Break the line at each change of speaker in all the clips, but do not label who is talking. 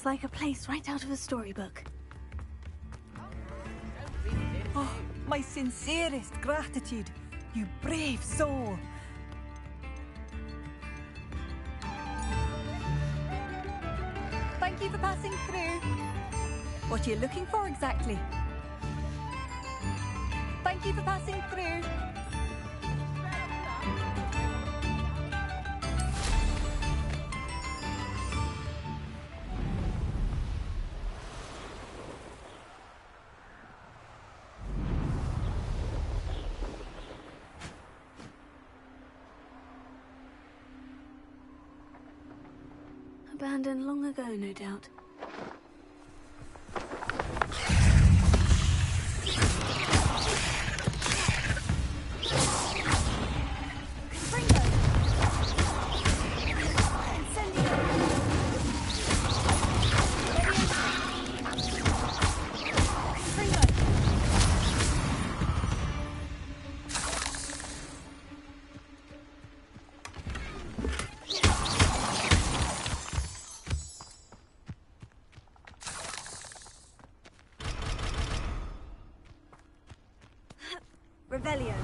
like a place right out of a storybook.
Oh, my sincerest gratitude, you brave soul. Thank you for passing through. What are you looking for exactly? Thank you for passing through.
Abandoned long ago, no doubt. Revelio.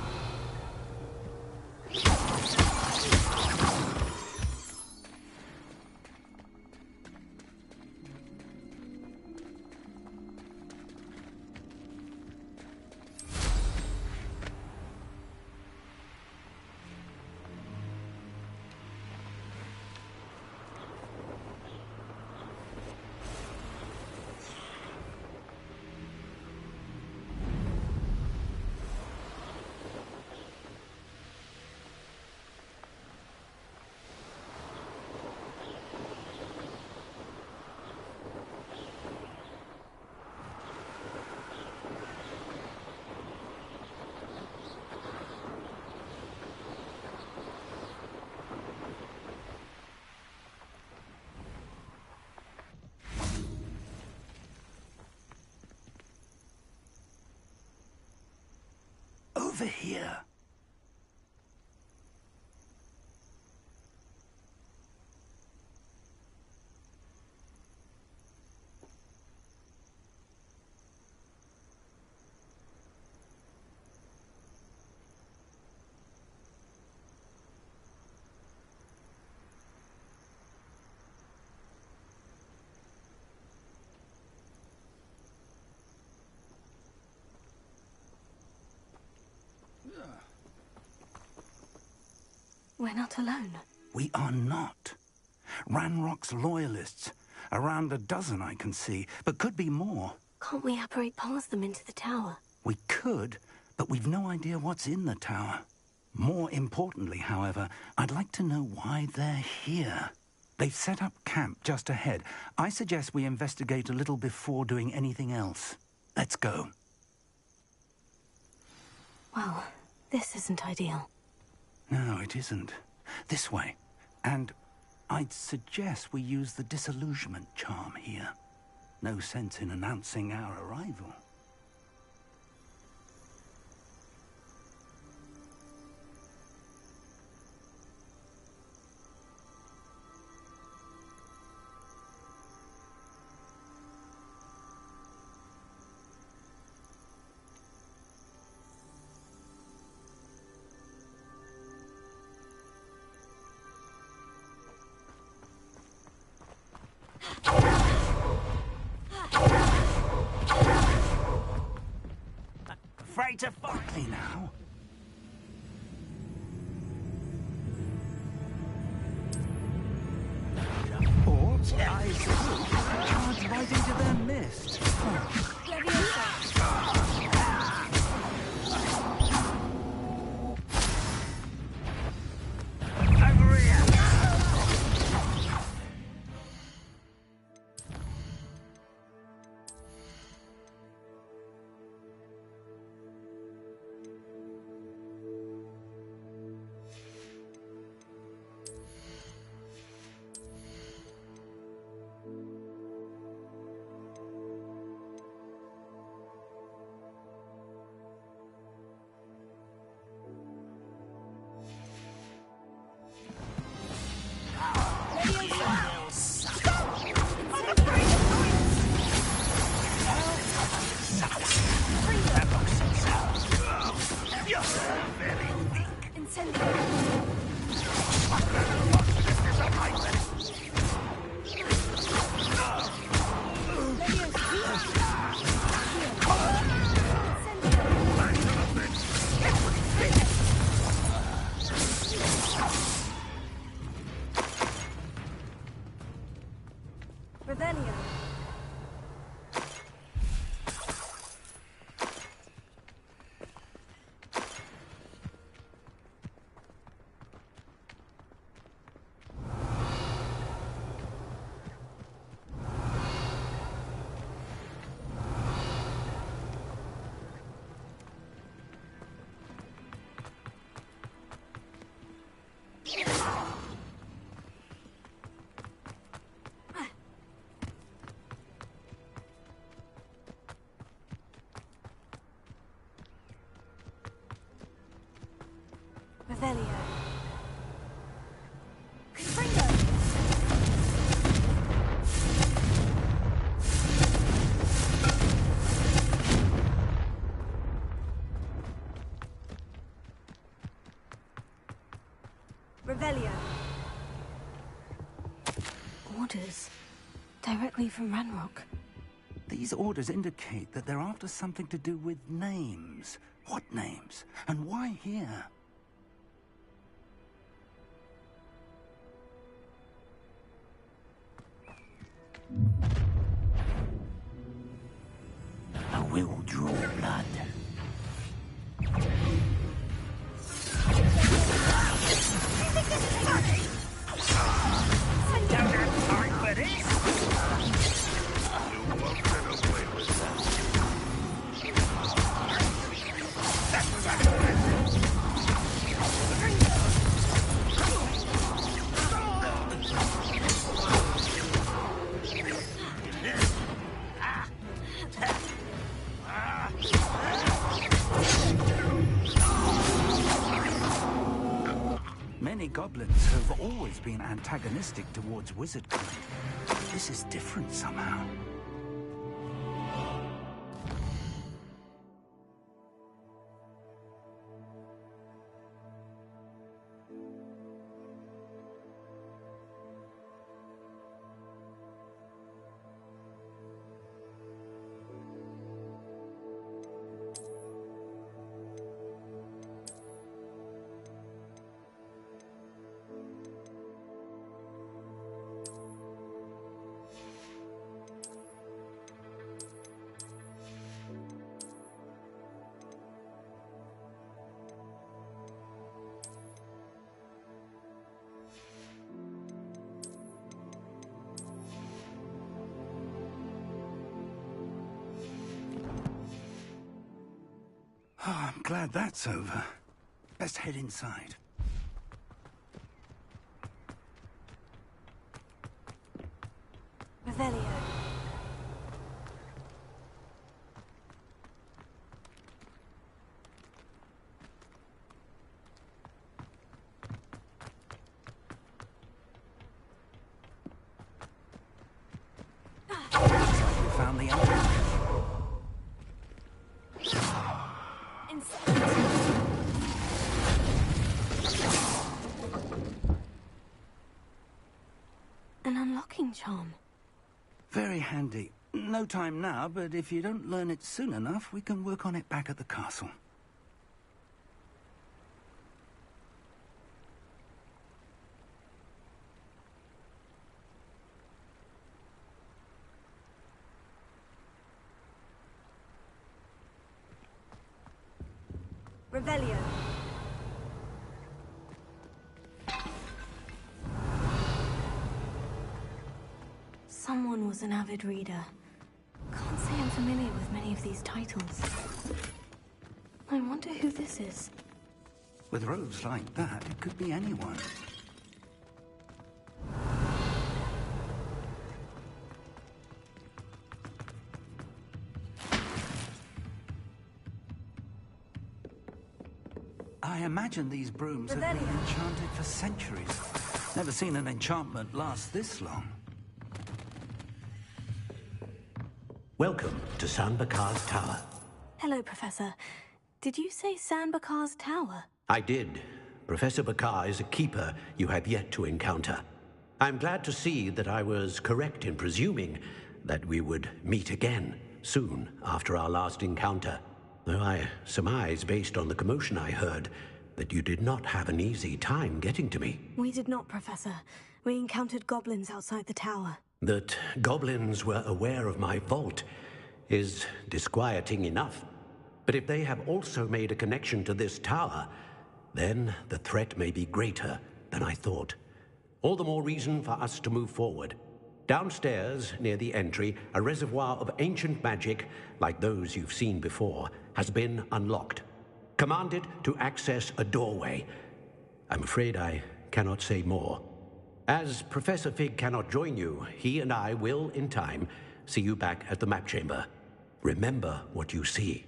Over here.
We're not alone.
We are not. Ranrock's loyalists. Around a dozen I can see, but could be more.
Can't we apparate past them into the tower?
We could, but we've no idea what's in the tower. More importantly, however, I'd like to know why they're here. They've set up camp just ahead. I suggest we investigate a little before doing anything else. Let's go.
Well, this isn't ideal.
No, it isn't. This way. And I'd suggest we use the disillusionment charm here. No sense in announcing our arrival. Afraid to fight me now? Or, I suppose, charge right into their mist.
Revelio.
Confringo. Revelio.
Orders. Directly from Ranrock.
These orders indicate that they're after something to do with names. What names? And why here?
I will draw blood.
Many goblins have always been antagonistic towards wizardry. This is different somehow. Oh, I'm glad that's over. Let's head inside.
Revelio.
We found the entrance.
An unlocking charm.
Very handy. No time now, but if you don't learn it soon enough, we can work on it back at the castle.
Revelio.
Someone was an avid reader. Can't say I'm familiar with many of these titles. I wonder who this is.
With robes like that, it could be anyone. I imagine these brooms have been enchanted for centuries. Never seen an enchantment last this long.
Welcome to San Bakar's Tower.
Hello, Professor. Did you say San Bakar's Tower?
I did. Professor Bakar is a keeper you have yet to encounter. I'm glad to see that I was correct in presuming that we would meet again soon after our last encounter. Though I surmise, based on the commotion I heard, that you did not have an easy time getting to me.
We did not, Professor. We encountered goblins outside the tower.
That goblins were aware of my vault is disquieting enough. But if they have also made a connection to this tower, then the threat may be greater than I thought. All the more reason for us to move forward. Downstairs, near the entry, a reservoir of ancient magic, like those you've seen before, has been unlocked. Command it to access a doorway. I'm afraid I cannot say more. As Professor Fig cannot join you, he and I will, in time, see you back at the map chamber. Remember what you see.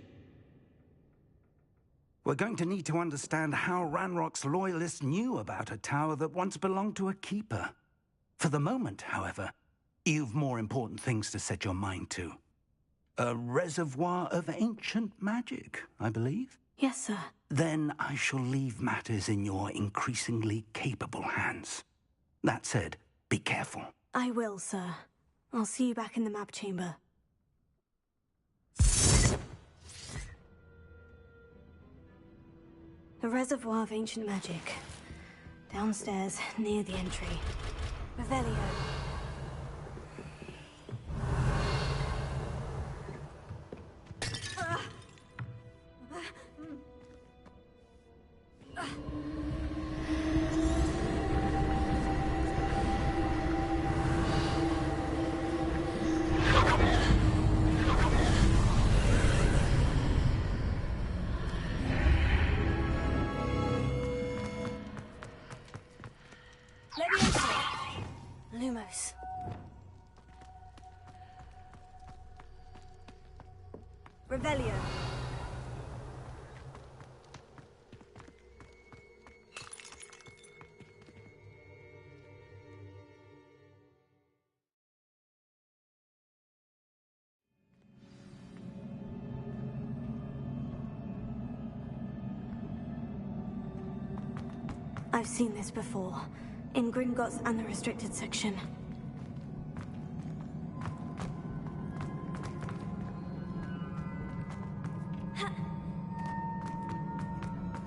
We're going to need to understand how Ranrock's loyalists knew about a tower that once belonged to a keeper. For the moment, however, you've more important things to set your mind to. A reservoir of ancient magic, I believe?
Yes, sir.
Then I shall leave matters in your increasingly capable hands. That said, be careful.
I will, sir. I'll see you back in the map chamber. A reservoir of ancient magic. Downstairs, near the entry. Revelio. Lumos. Revelio. I've seen this before, in Gringotts and the restricted section.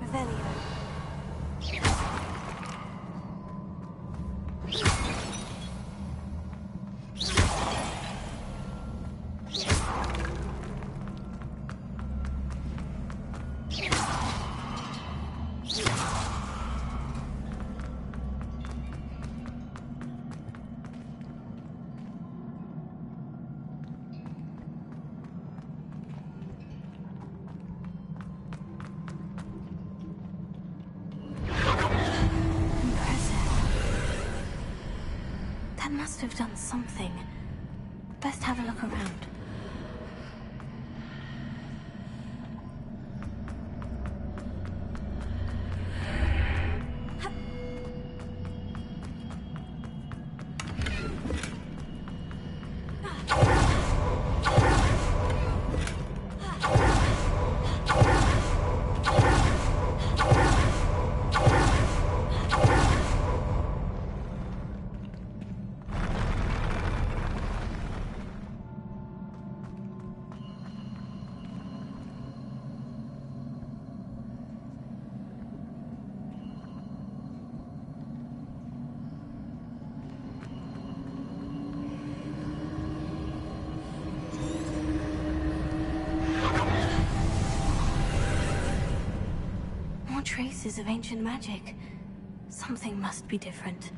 Revelio. Must have done something. Best have a look around. Traces of ancient magic. Something must be different.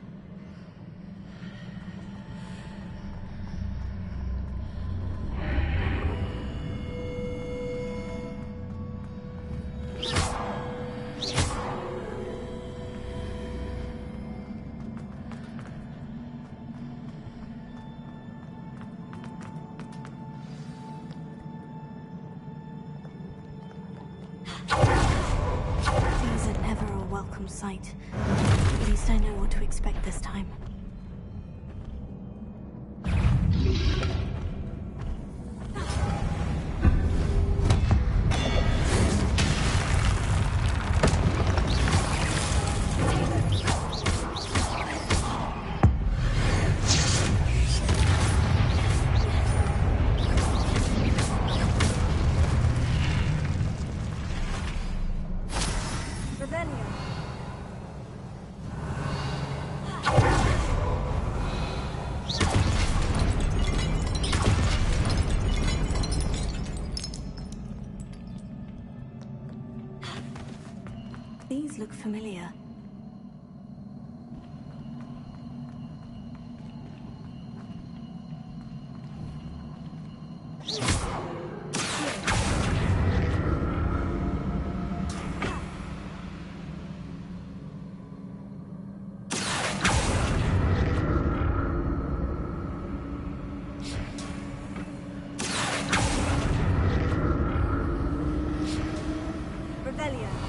Sight. At least I know what to expect this time. These look familiar. Revelio.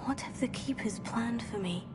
What have the Keepers planned for me?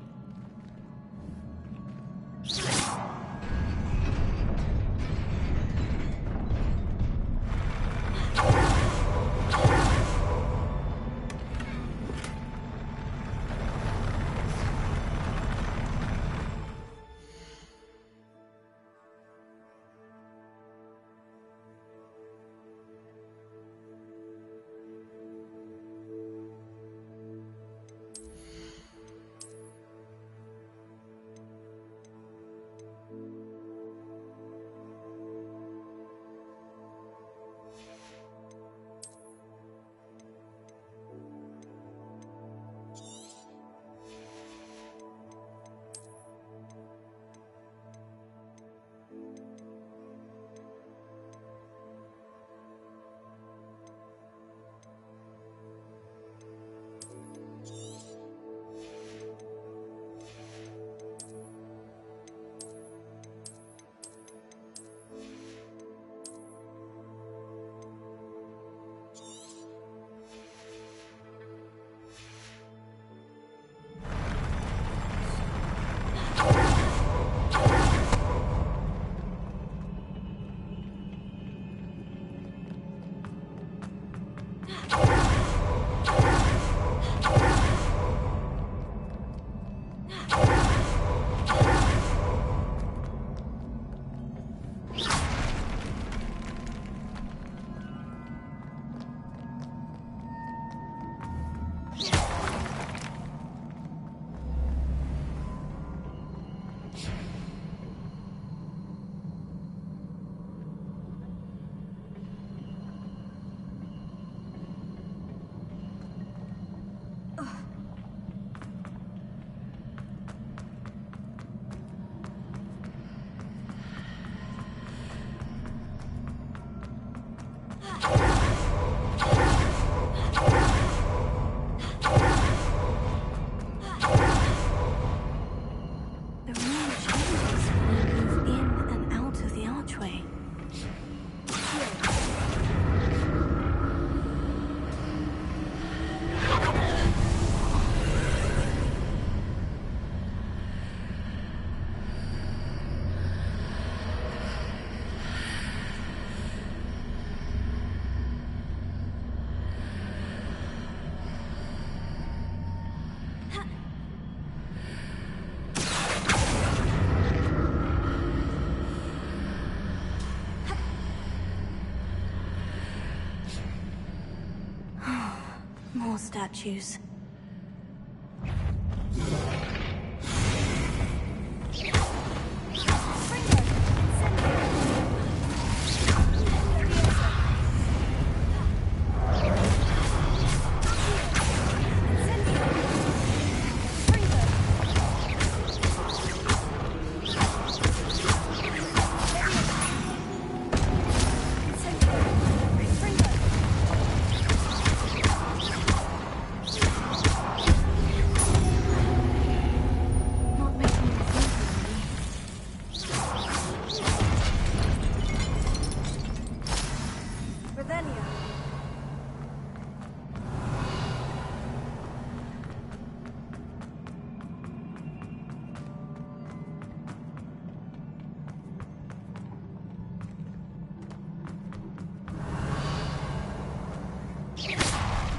More statues.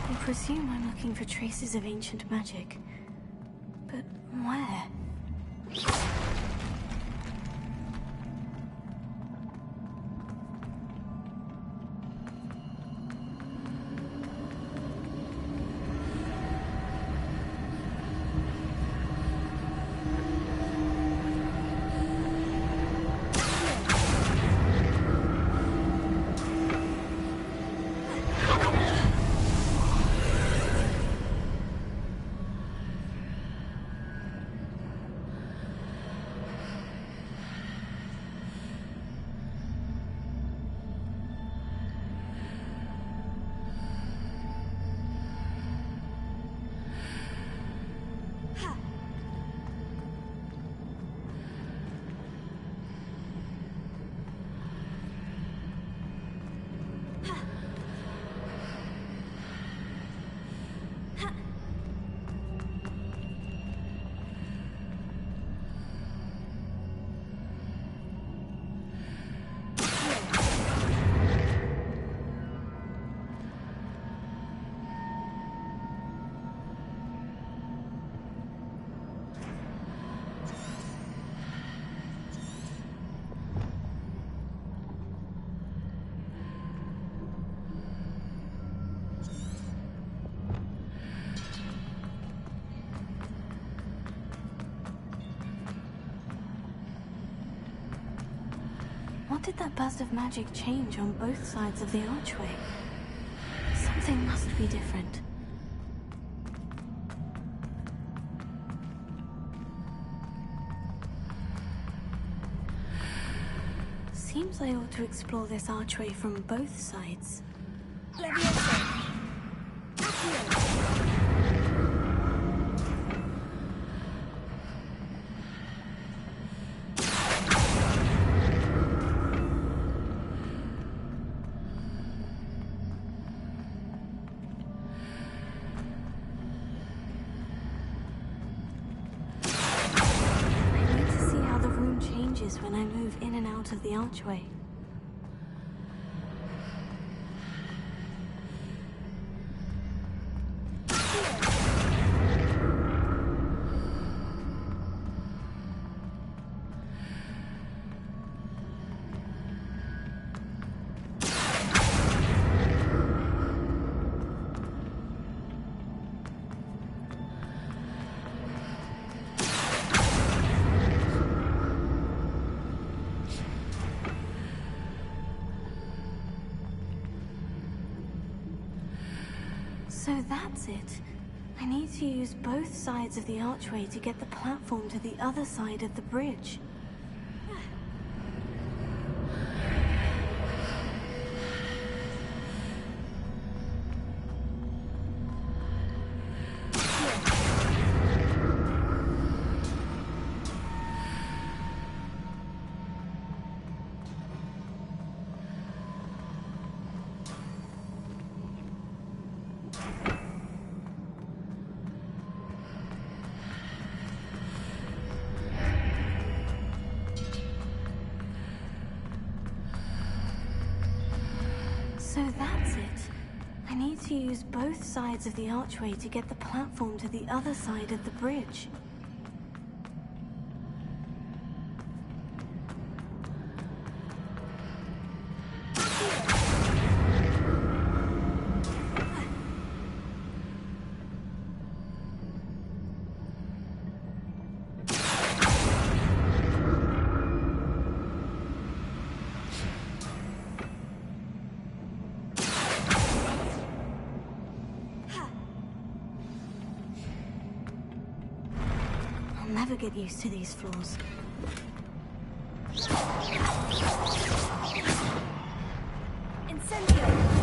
I presume I'm looking for traces of ancient magic. But where? What did that burst of magic change on both sides of the archway? Something must be different. Seems I ought to explore this archway from both sides. When I move in and out of the archway. So that's it. I need to use both sides of the archway to get the platform to the other side of the bridge. So that's it. I need to use both sides of the archway to get the platform to the other side of the bridge. I'll never get used to these floors.
Incendio!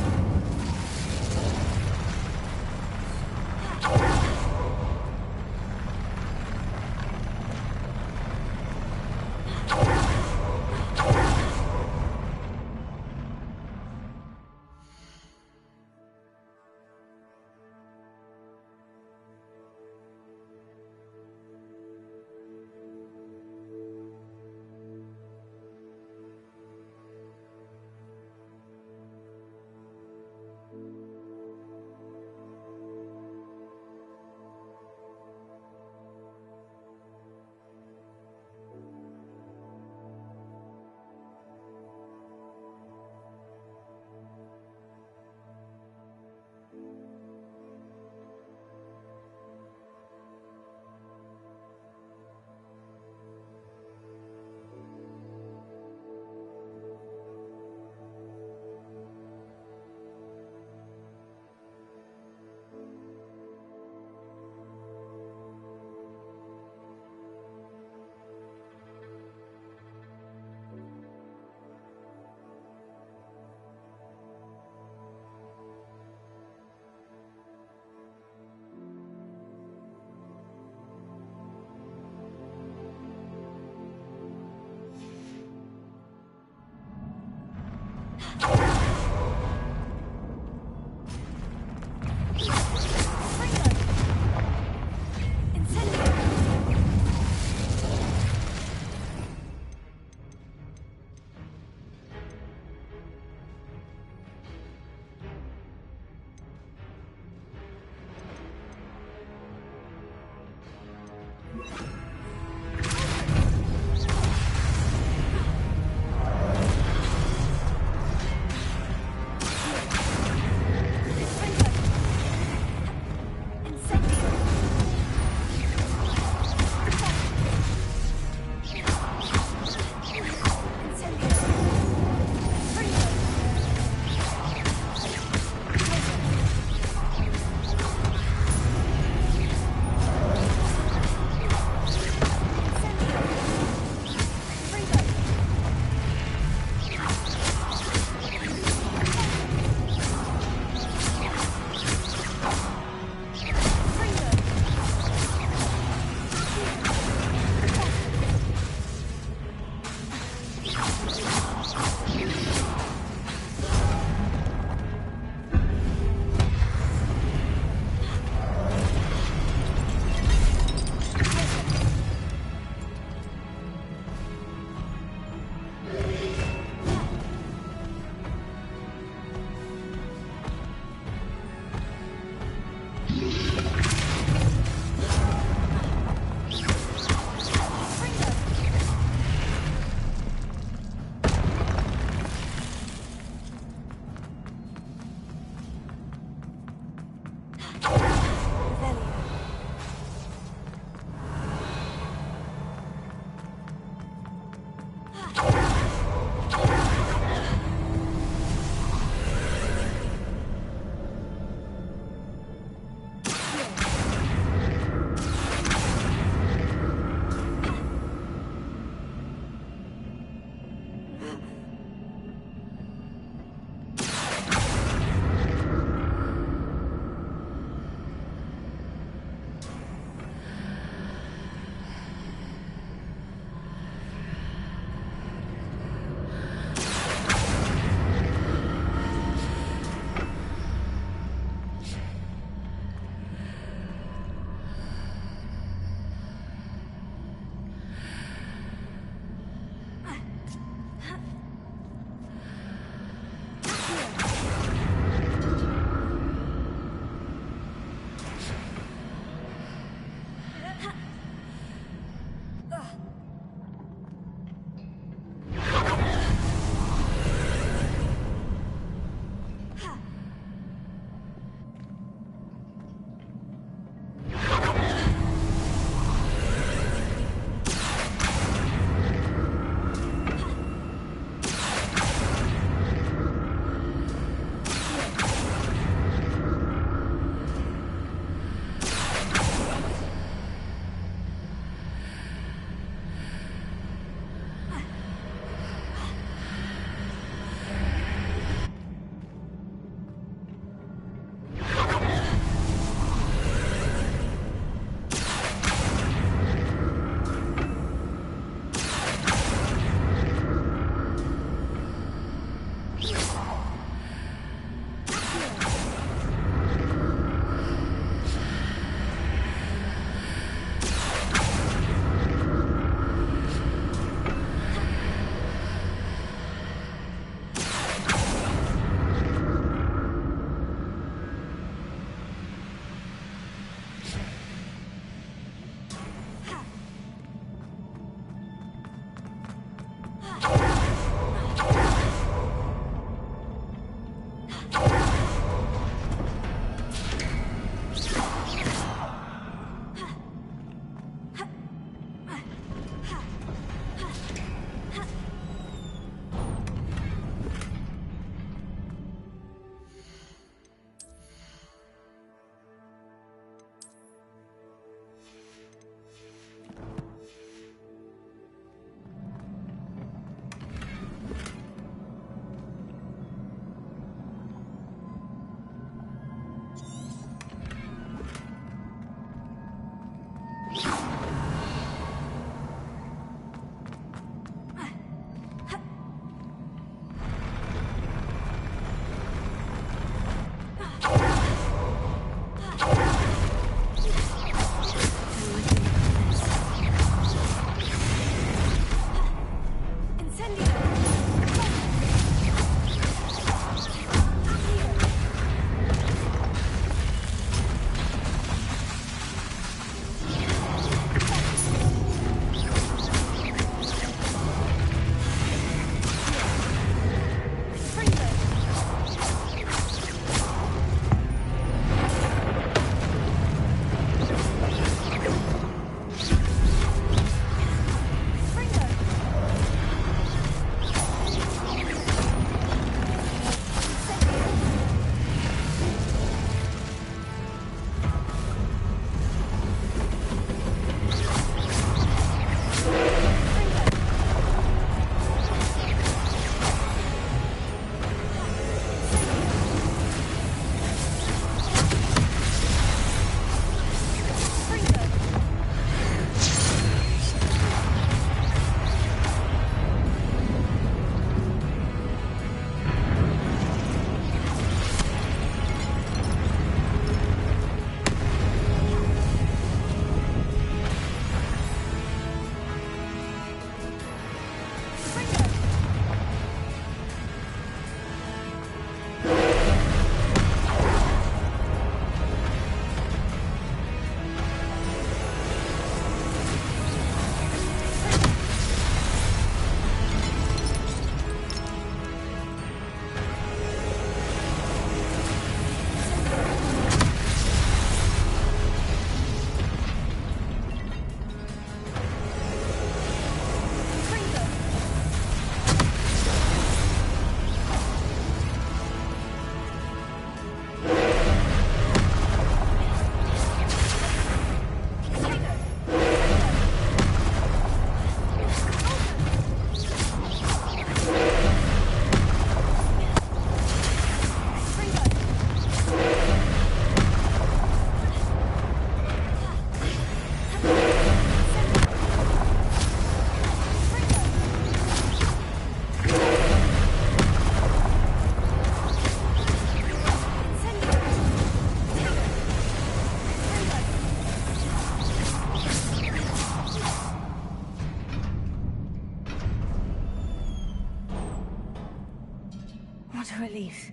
What a relief.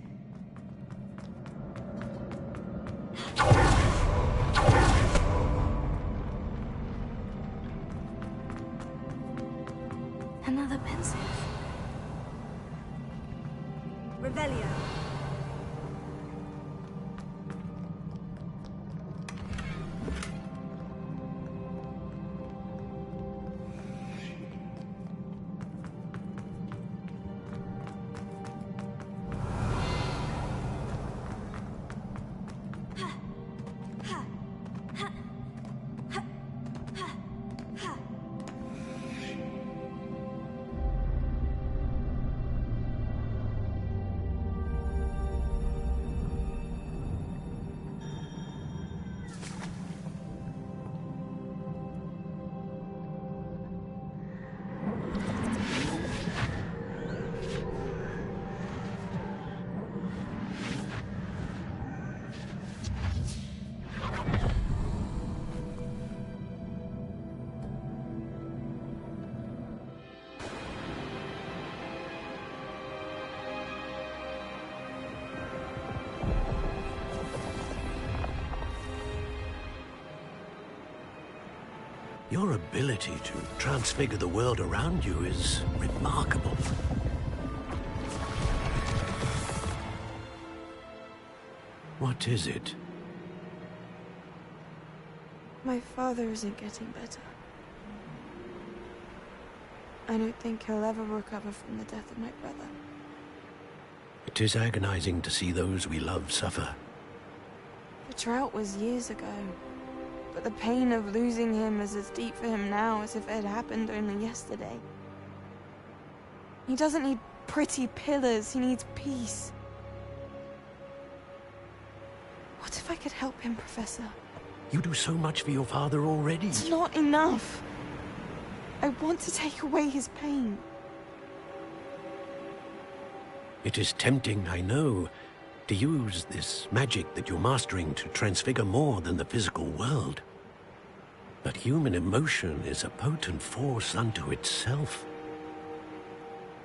Another pensive.
Revelio.
Your ability to transfigure the world around you is remarkable. What is it?
My father isn't getting better. I don't think he'll ever recover from the death of my brother.
It is agonizing to see those we love suffer.
The drought was years ago, but the pain of losing him is as deep for him now as if it had happened only yesterday. He doesn't need pretty pillars, he needs peace. What if I could help him, Professor?
You do so much for your father already.
It's not enough. I want to take away his pain.
It is tempting, I know, to use this magic that you're mastering to transfigure more than the physical world. But human emotion is a potent force unto itself.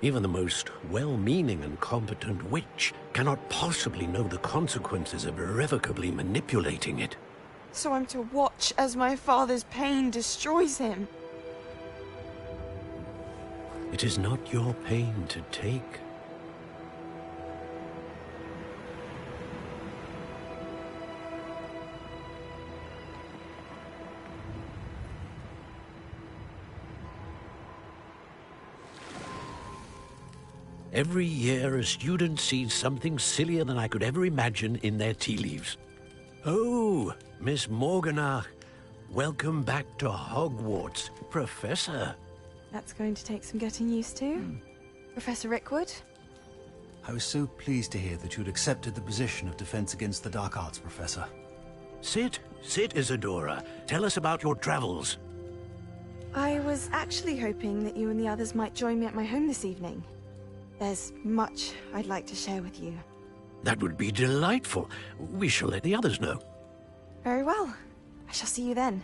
Even the most well-meaning and competent witch cannot possibly know the consequences of irrevocably manipulating it.
So I'm to watch as my father's pain destroys him.
It is not your pain to take. Every year, a student sees something sillier than I could ever imagine in their tea leaves. Oh, Miss Morganach, welcome back to Hogwarts, Professor.
That's going to take some getting used to. Professor Rickwood?
I was so pleased to hear that you'd accepted the position of Defense Against the Dark Arts, Professor.
Sit, Isadora. Tell us about your travels.
I was actually hoping that you and the others might join me at my home this evening. There's much I'd like to share with you.
That would be delightful. We shall let the others know.
Very well. I shall see you then.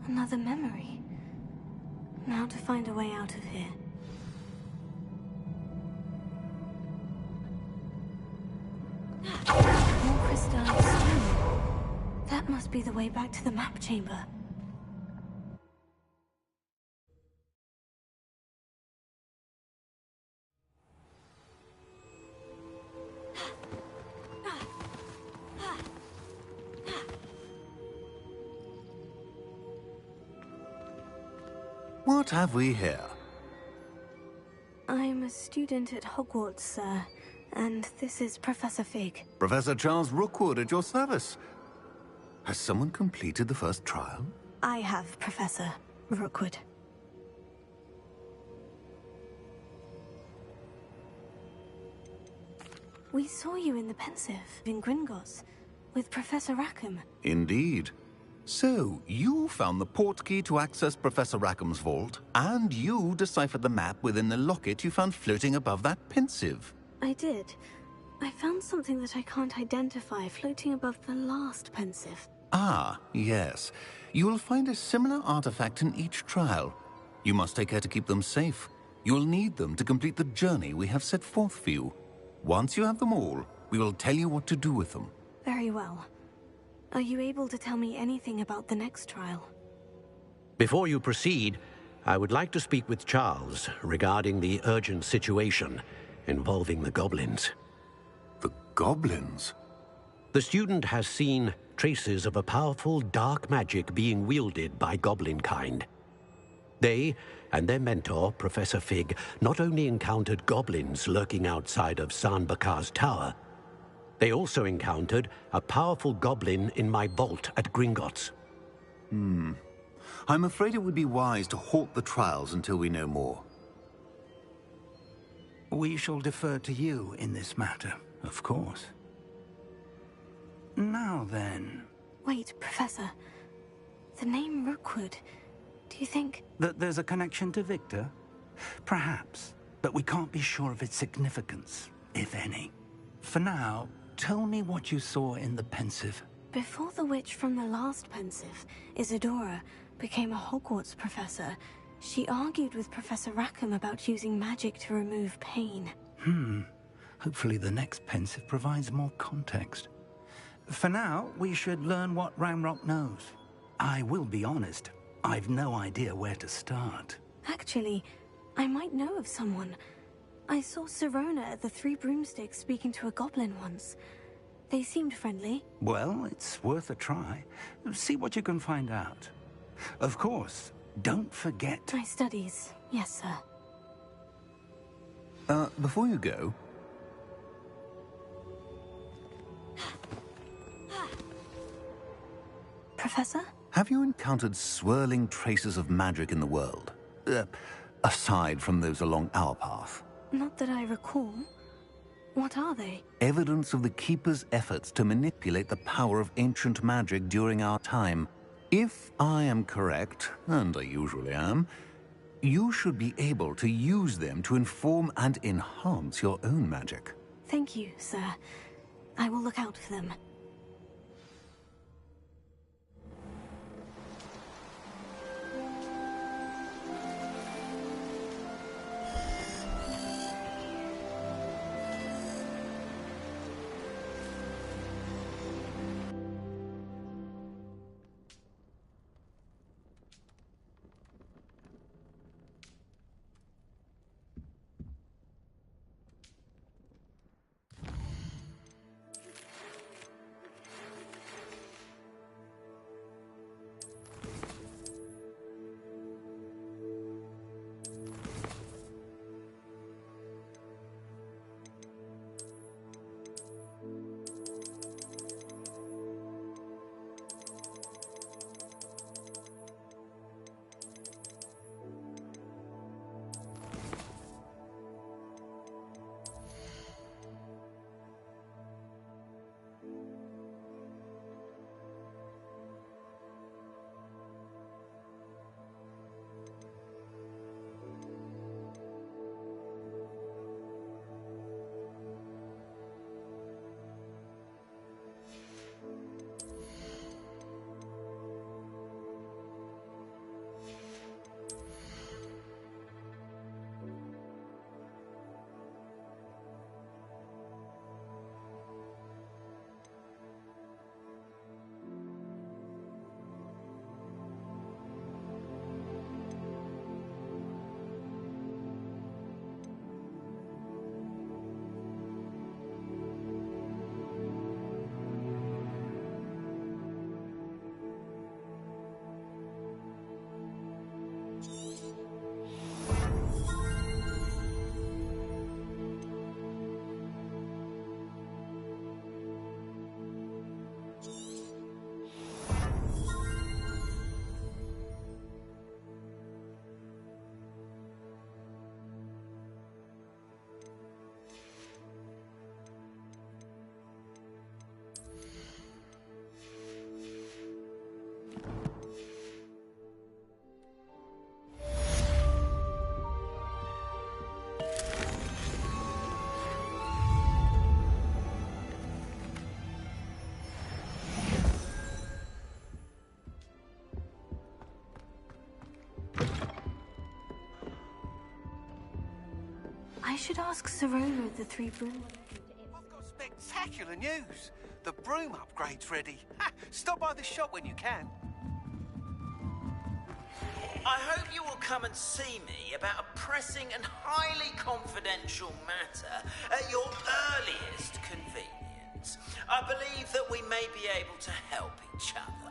Another memory. Now to find a way out of here. More crystalline stone. That must be the way back to the map chamber.
What have we here?
I'm a student at Hogwarts, sir, and this is Professor Fig.
Professor Charles Rookwood at your service. Has someone completed the first trial?
I have, Professor Rookwood. We saw you in the Pensive, in Gringotts, with Professor Rackham.
Indeed. So, you found the portkey to access Professor Rackham's vault, and you deciphered the map within the locket you found floating above that Pensive.
I did. I found something that I can't identify floating above the last pensive.
Ah, yes. You will find a similar artifact in each trial. You must take care to keep them safe. You will need them to complete the journey we have set forth for you. Once you have them all, we will tell you what to do with them.
Very well. Are you able to tell me anything about the next trial?
Before you proceed, I would like to speak with Charles regarding the urgent situation involving the goblins.
The goblins?
The student has seen traces of a powerful dark magic being wielded by goblin kind. They and their mentor, Professor Fig, not only encountered goblins lurking outside of San Bakar's tower, they also encountered a powerful goblin in my vault at Gringotts.
I'm afraid it would be wise to halt the trials until we know more.
We shall defer to you in this matter, of course. Now then...
Wait, Professor. The name Rookwood. Do you think...
That there's a connection to Victor? Perhaps, but we can't be sure of its significance, if any. For now, tell me what you saw in the pensive.
Before the witch from the last pensive, Isadora, became a Hogwarts professor, she argued with Professor Rackham about using magic to remove pain.
Hopefully the next pensive provides more context. For now, we should learn what Ramrock knows. I will be honest, I've no idea where to start.
Actually, I might know of someone. I saw Sirona at the Three Broomsticks speaking to a goblin once. They seemed friendly.
Well, it's worth a try. See what you can find out. Of course, don't forget...
My studies, yes, sir.
Before you go...
Professor?
Have you encountered swirling traces of magic in the world? Aside from those along our path?
Not that I recall. What are they?
Evidence of the Keeper's efforts to manipulate the power of ancient magic during our time. If I am correct, and I usually am, you should be able to use them to inform and enhance your own magic.
Thank you, sir. I will look out for them. I should ask Sorona of the Three Broom.
I've got spectacular news. The broom upgrade's ready. Ha! Stop by the shop when you can.
I hope you will come and see me about a pressing and highly confidential matter at your earliest convenience. I believe that we may be able to help each other.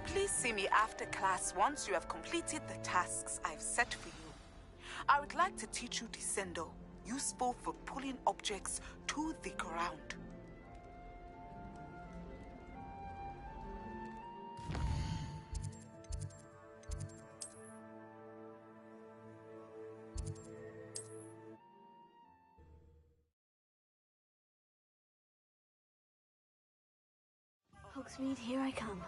Please see me after class once you have completed the tasks I've set for you. I would like to teach you Descendo, useful for pulling objects to the ground.
Hogsmeade, here I come.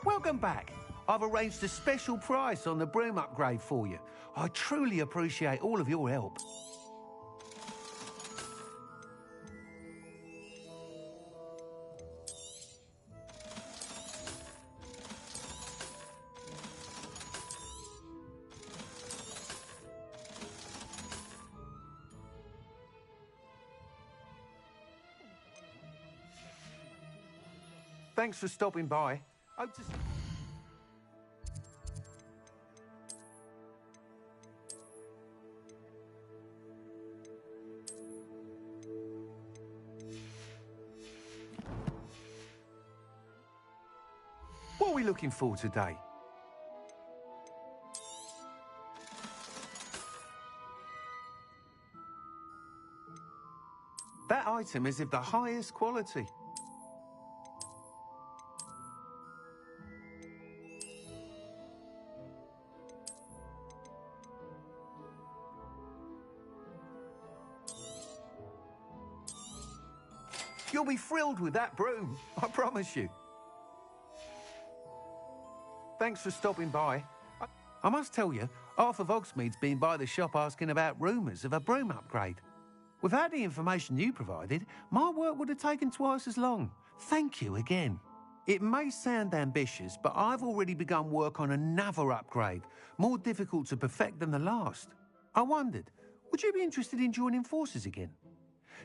Welcome back. I've arranged a special price on the broom upgrade for you. I truly appreciate all of your help. Thanks for stopping by. Hope to see. What are we looking for today? That item is of the highest quality. You'll be thrilled with that broom, I promise you. Thanks for stopping by. I must tell you, half of Hogsmeade's been by the shop asking about rumours of a broom upgrade. Without the information you provided, my work would have taken twice as long. Thank you again. It may sound ambitious, but I've already begun work on another upgrade, more difficult to perfect than the last. I wondered, would you be interested in joining forces again?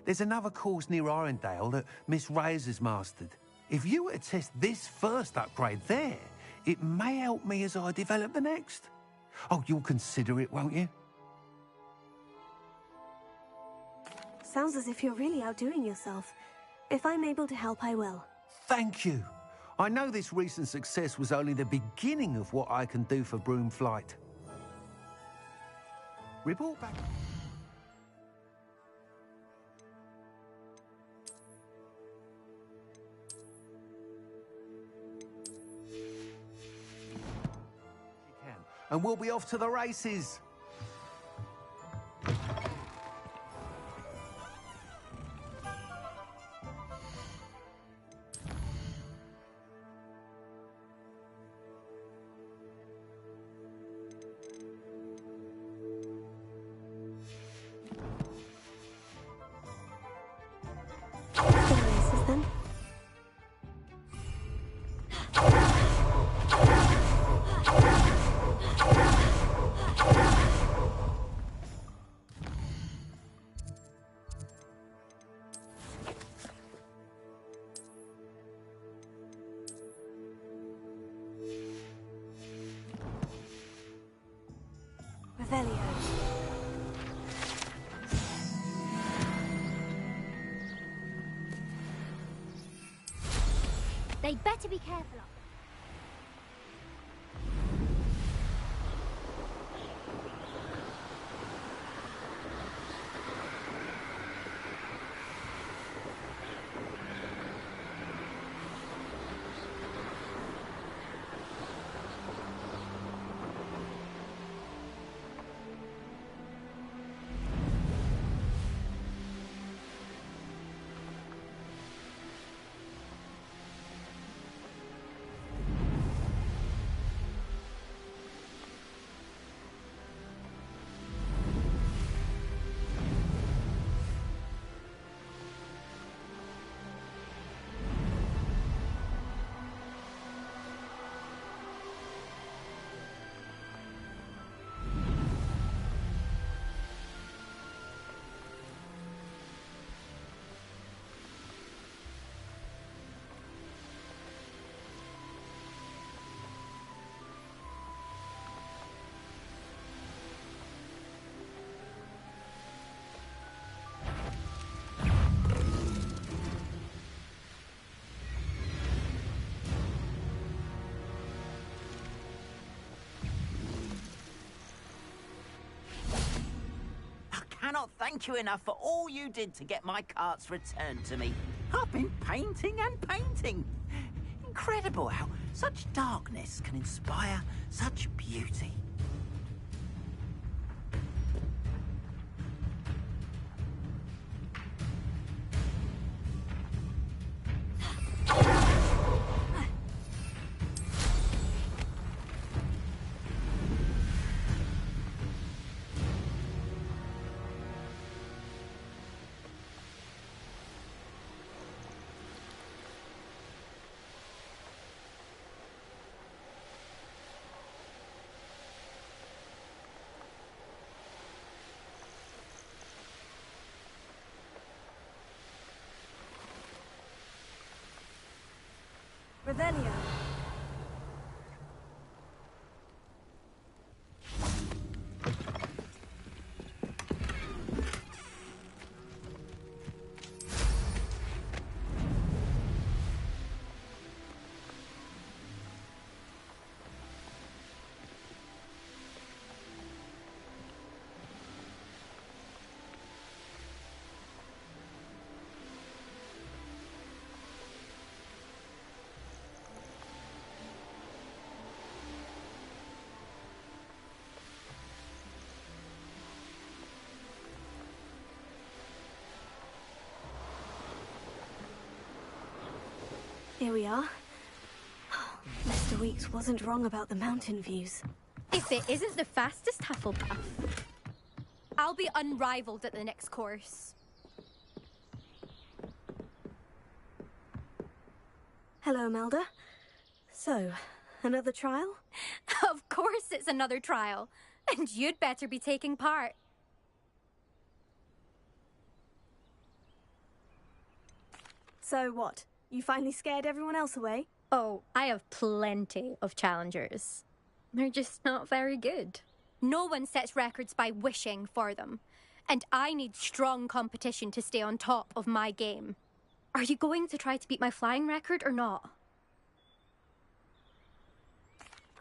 There's another course near Arendelle that Miss Reyes has mastered. If you were to test this first upgrade there, it may help me as I develop the next. Oh, you'll consider it, won't you?
Sounds as if you're really outdoing yourself. If I'm able to help, I will.
Thank you. I know this recent success was only the beginning of what I can do for broom flight. Report back. And we'll be off to the races.
They'd better be careful.
thank you enough for all you did to get my carts returned to me. I've been painting and painting. Incredible how such darkness can inspire such beauty.
Revelio. Here we are. Mr. Weeks wasn't wrong about the mountain views.
If it isn't the fastest Hufflepuff, I'll be unrivaled at the next course.
Hello, Melda. So, another trial?
Of course it's another trial. And you'd better be taking part.
So what? You finally scared everyone else away?
Oh, I have plenty of challengers. They're just not very good. No one sets records by wishing for them. And I need strong competition to stay on top of my game. Are you going to try to beat my flying record or not?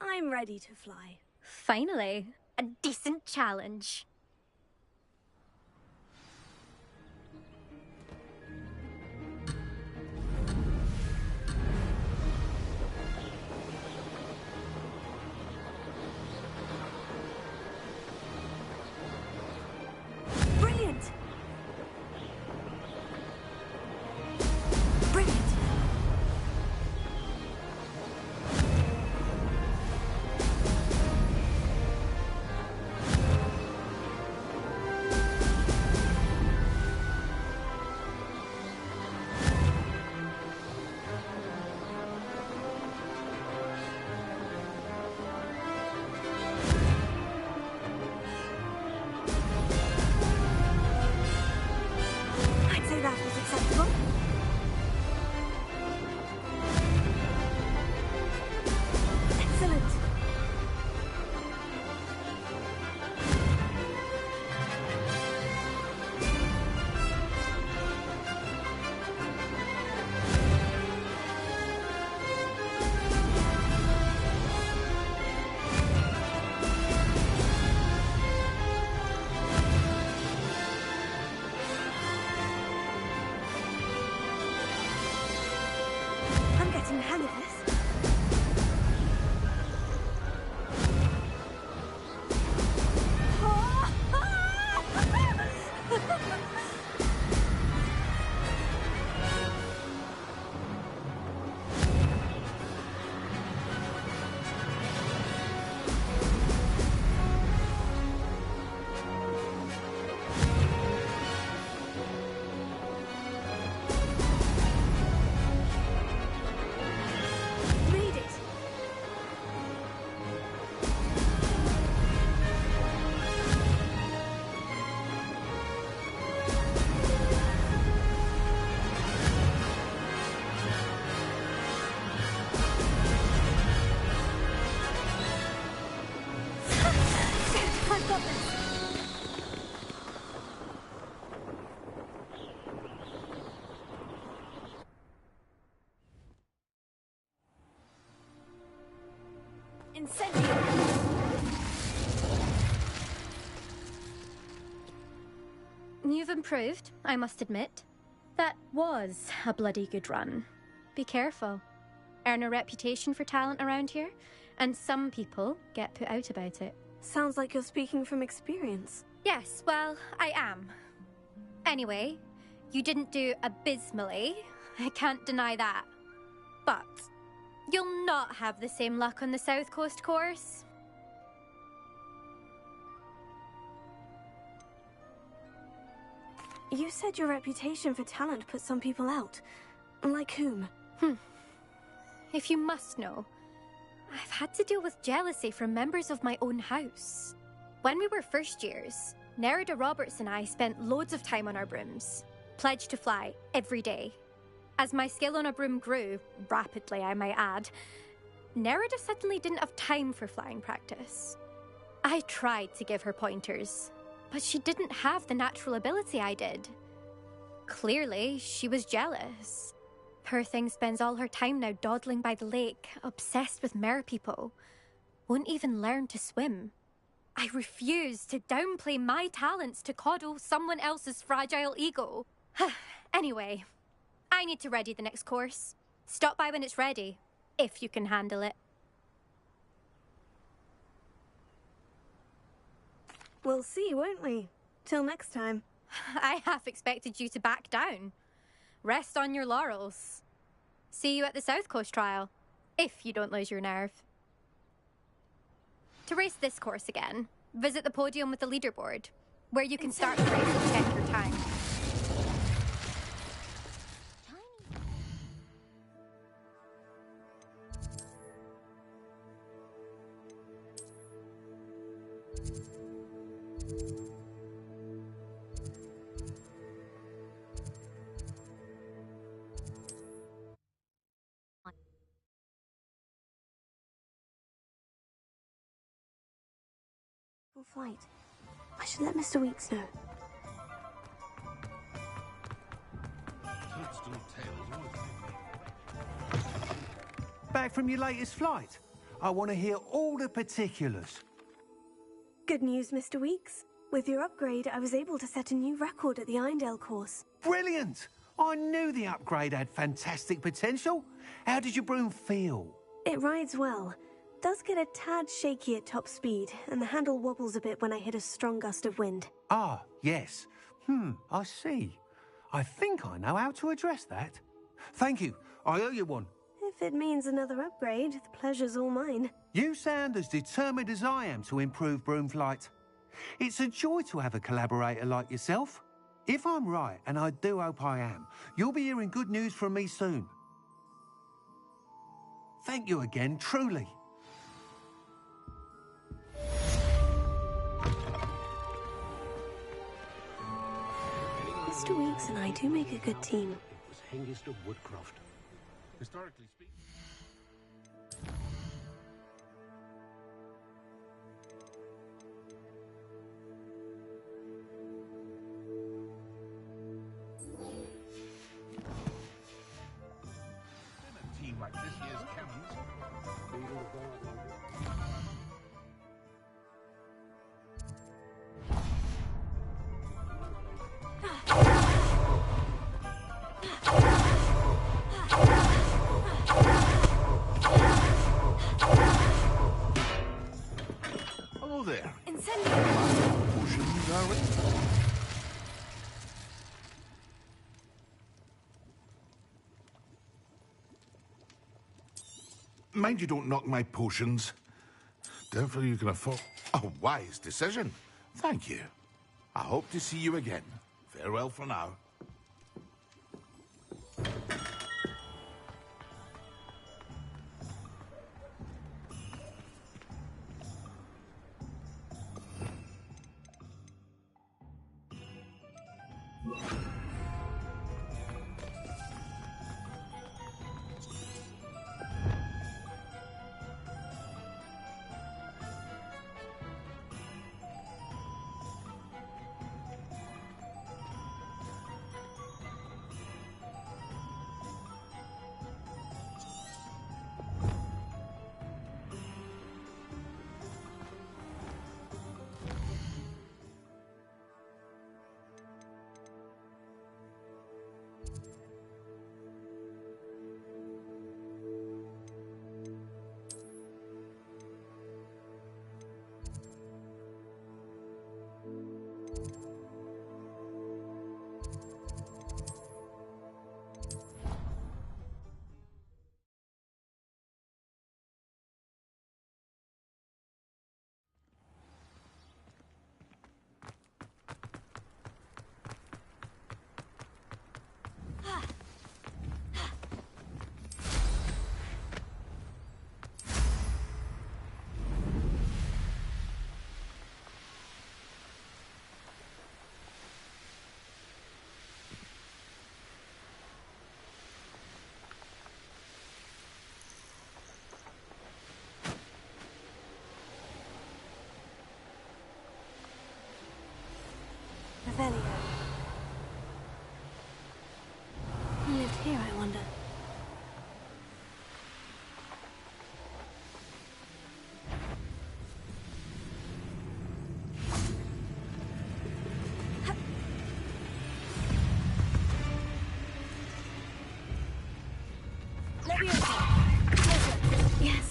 I'm ready to fly.
Finally, a decent challenge.
Brilliant! Brilliant! I'd say that was acceptable. Excellent. I'm getting the hang of this. Read it. I've got this. Incendio.
You've improved, I must admit. That was a bloody good run. Be careful. Earn a reputation for talent around here, and some people get put out about it.
Sounds like you're speaking from experience.
Yes, well, I am. Anyway, you didn't do abysmally. I can't deny that. But you'll not have the same luck on the South Coast course.
You said your reputation for talent put some people out. Like whom?
If you must know, I've had to deal with jealousy from members of my own house. When we were first years, Nerida Roberts and I spent loads of time on our brooms, pledged to fly every day. As my skill on a broom grew, rapidly I might add, Nerida suddenly didn't have time for flying practice. I tried to give her pointers, but she didn't have the natural ability I did. Clearly, she was jealous. Poor thing spends all her time now dawdling by the lake, obsessed with merpeople. Won't even learn to swim. I refuse to downplay my talents to coddle someone else's fragile ego. Anyway, I need to ready the next course. Stop by when it's ready, if you can handle it.
We'll see, won't we? Till next time.
I half expected you to back down. Rest on your laurels. See you at the South Coast trial, if you don't lose your nerve. To race this course again, visit the podium with the leaderboard, where you can start the race and check your time.
Flight. I should let Mr. Weeks know.
Back from your latest flight? I want to hear all the particulars.
Good news, Mr. Weeks. With your upgrade, I was able to set a new record at the Irondale course.
Brilliant! I knew the upgrade had fantastic potential. How did your broom feel?
It rides well. Does get a tad shaky at top speed, and the handle wobbles a bit when I hit a strong gust of wind.
Ah, yes. I see. I think I know how to address that. Thank you. I owe you one.
If it means another upgrade, the pleasure's all mine.
You sound as determined as I am to improve broom flight. It's a joy to have a collaborator like yourself. If I'm right, and I do hope I am, you'll be hearing good news from me soon. Thank you again, truly.
Mr. Weeks and I do make a good team.
It was Hengist of Woodcroft.
Historically speaking. In a team like this year's Cannons. Hello there. Potions, are we? Mind you don't knock my potions. Don't feel you can afford... A wise decision. Thank you. I hope to see you again. Farewell for now.
Revelio. Who lived here, I wonder? Yes.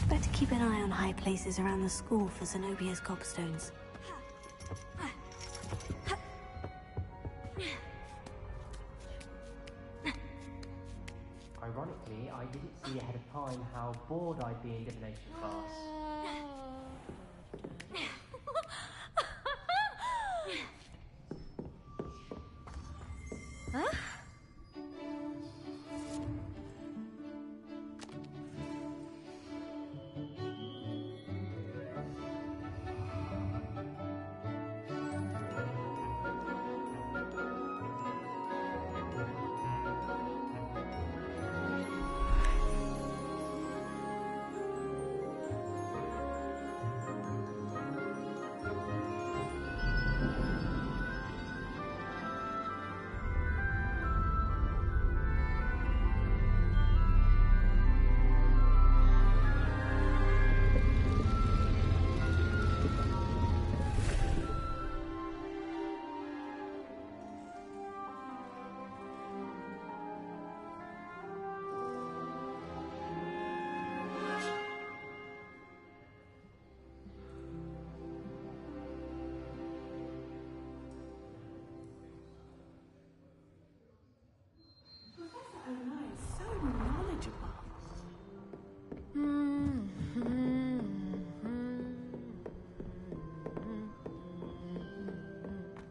Better keep an eye on high places around the school for Zenobia's gobstones.
Ironically, I didn't see ahead of time how bored I'd be in divination class.
Huh?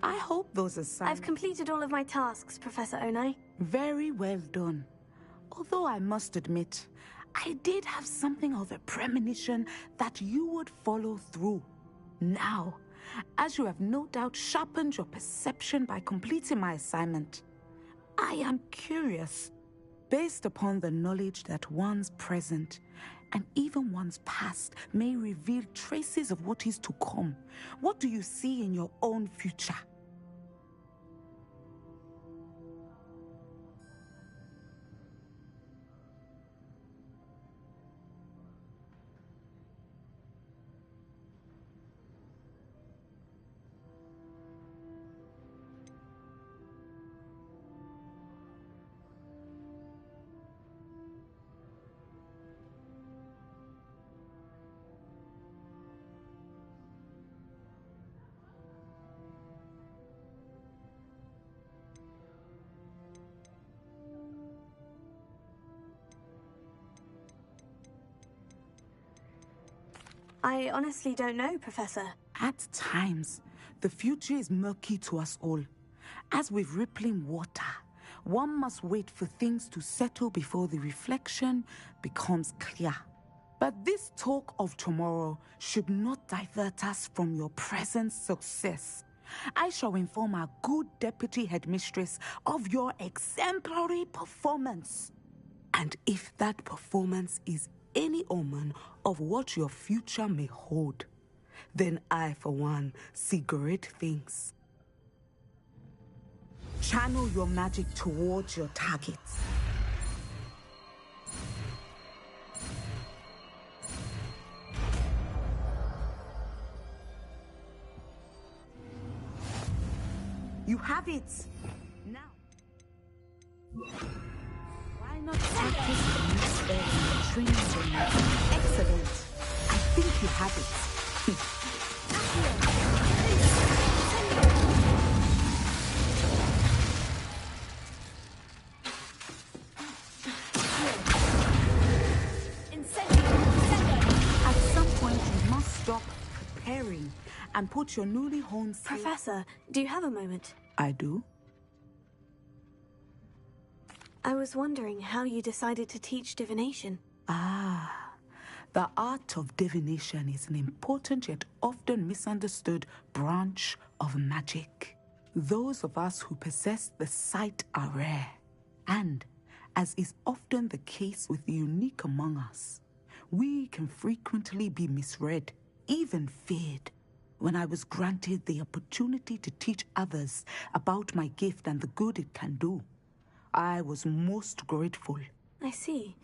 I hope those assignments...
I've completed all of my tasks, Professor Onai.
Very well done. Although I must admit, I did have something of a premonition that you would follow through. Now, as you have no doubt sharpened your perception by completing my assignment, I am curious, based upon the knowledge that one's present and even one's past may reveal traces of what is to come. What do you see in your own future?
I honestly don't know, Professor.
At times, the future is murky to us all. As with rippling water, one must wait for things to settle before the reflection becomes clear. But this talk of tomorrow should not divert us from your present success. I shall inform our good deputy headmistress of your exemplary performance. And if that performance is any omen of what your future may hold, then I, for one, see great things. Channel your magic towards your targets. You have it! Now, why not practice the new spell and training the magic? Excellent! I think you have it. At some point, you must stop preparing and put your newly honed...
Professor, do you have a moment?
I do.
I was wondering how you decided to teach divination.
Ah, the art of divination is an important yet often misunderstood branch of magic. Those of us who possess the sight are rare, and, as is often the case with the unique among us, we can frequently be misread, even feared. When I was granted the opportunity to teach others about my gift and the good it can do, I was most grateful.
I see.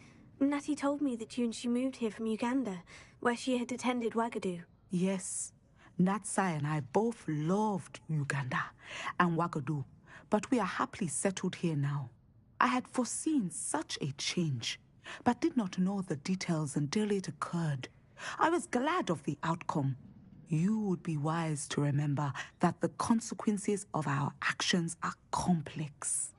Natty told me that you and she moved here from Uganda, where she had attended Wagadu.
Yes, Natsai and I both loved Uganda and Wagadu, but we are happily settled here now. I had foreseen such a change, but did not know the details until it occurred. I was glad of the outcome. You would be wise to remember that the consequences of our actions are complex.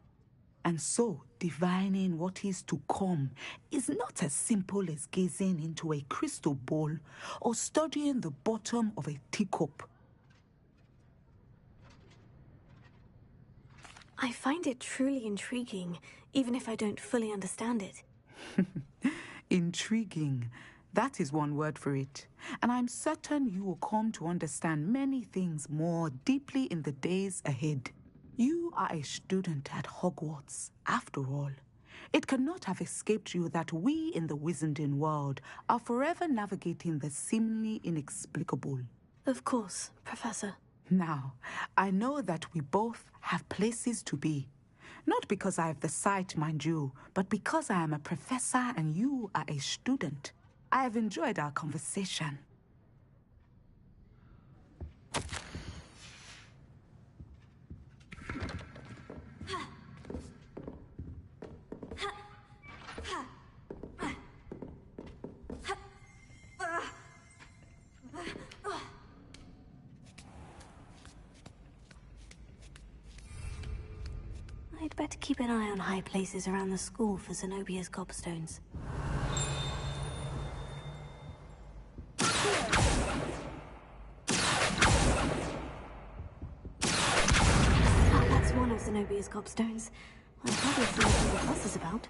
And so, divining what is to come is not as simple as gazing into a crystal ball or studying the bottom of a teacup.
I find it truly intriguing, even if I don't fully understand it.
Intriguing. That is one word for it. And I'm certain you will come to understand many things more deeply in the days ahead. You are a student at Hogwarts, after all. It cannot have escaped you that we in the Wizarding world are forever navigating the seemingly inexplicable.
Of course, Professor.
Now, I know that we both have places to be. Not because I have the sight, mind you, but because I am a professor and you are a student. I have enjoyed our conversation.
I'd better keep an eye on high places around the school for Zenobia's gobstones. Zenobia's gobstones. I've probably seen what the fuss is about.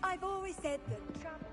I've always said that travel...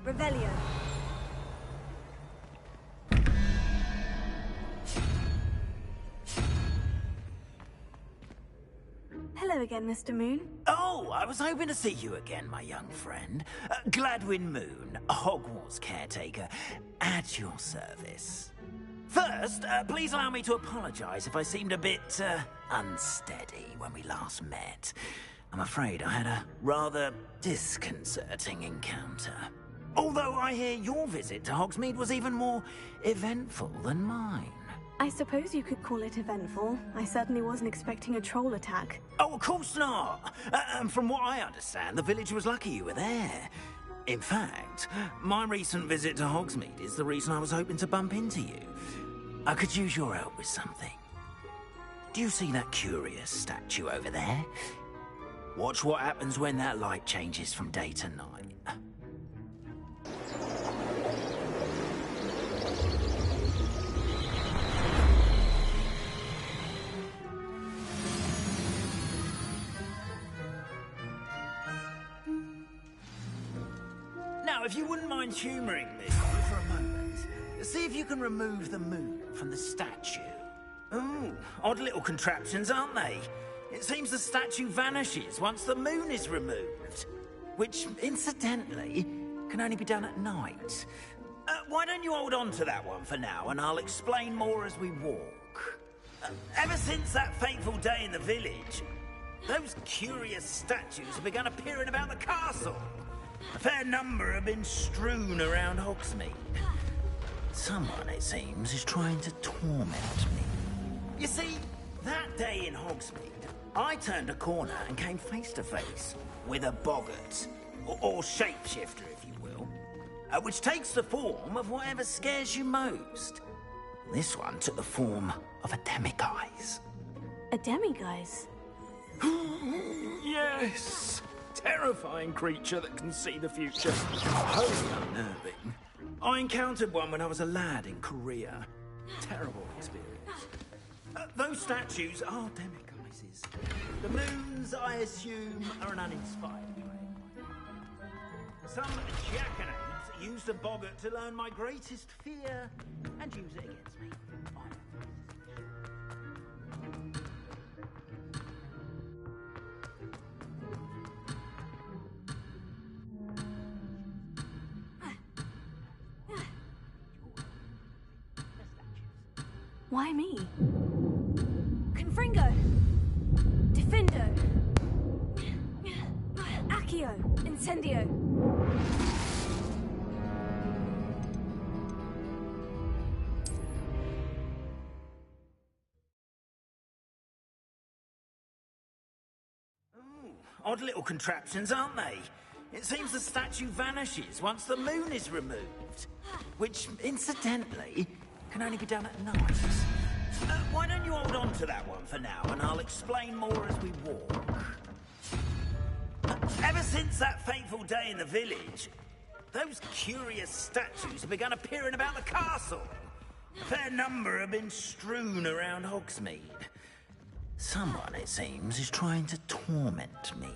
Revelio.
Hello again, Mr. Moon.
Oh, I was hoping to see you again, my young friend. Gladwin Moon, Hogwarts caretaker, at your service. First, please allow me to apologize if I seemed a bit, unsteady when we last met. I'm afraid I had a rather disconcerting encounter. Although I hear your visit to Hogsmeade was even more eventful than mine.
I suppose you could call it eventful. I certainly wasn't expecting a troll attack.
Oh, of course not. And from what I understand, the village was lucky you were there. In fact, my recent visit to Hogsmeade is the reason I was hoping to bump into you. I could use your help with something. Do you see that curious statue over there? Watch what happens when that light changes from day to night. Now, if you wouldn't mind humouring me for a moment, see if you can remove the moon from the statue. Ooh, odd little contraptions, aren't they? It seems the statue vanishes once the moon is removed, which, incidentally, can only be done at night. Why don't you hold on to that one for now, and I'll explain more as we walk. Ever since that fateful day in the village, those curious statues have begun appearing about the castle. A fair number have been strewn around Hogsmeade. Someone, it seems, is trying to torment me. You see, that day in Hogsmeade, I turned a corner and came face to face with a boggart, or shapeshifter, if you will, which takes the form of whatever scares you most. This one took the form of a demiguise.
A demiguise?
Yes! Terrifying creature that can see the future. Wholly unnerving. I encountered one when I was a lad in Korea. Terrible experience. Those statues are demiguises. The moons, I assume, are an uninspired play. Some jackanapes used a boggart to learn my greatest fear and use it against me.
Why me? Confringo! Defendo! Accio! Incendio!
Odd little contraptions, aren't they? It seems the statue vanishes once the moon is removed, which, incidentally, can only be done at night. Why don't you hold on to that one for now, and I'll explain more as we walk. Ever since that fateful day in the village, those curious statues have begun appearing about the castle. A fair number have been strewn around Hogsmeade. Someone, it seems, is trying to torment me.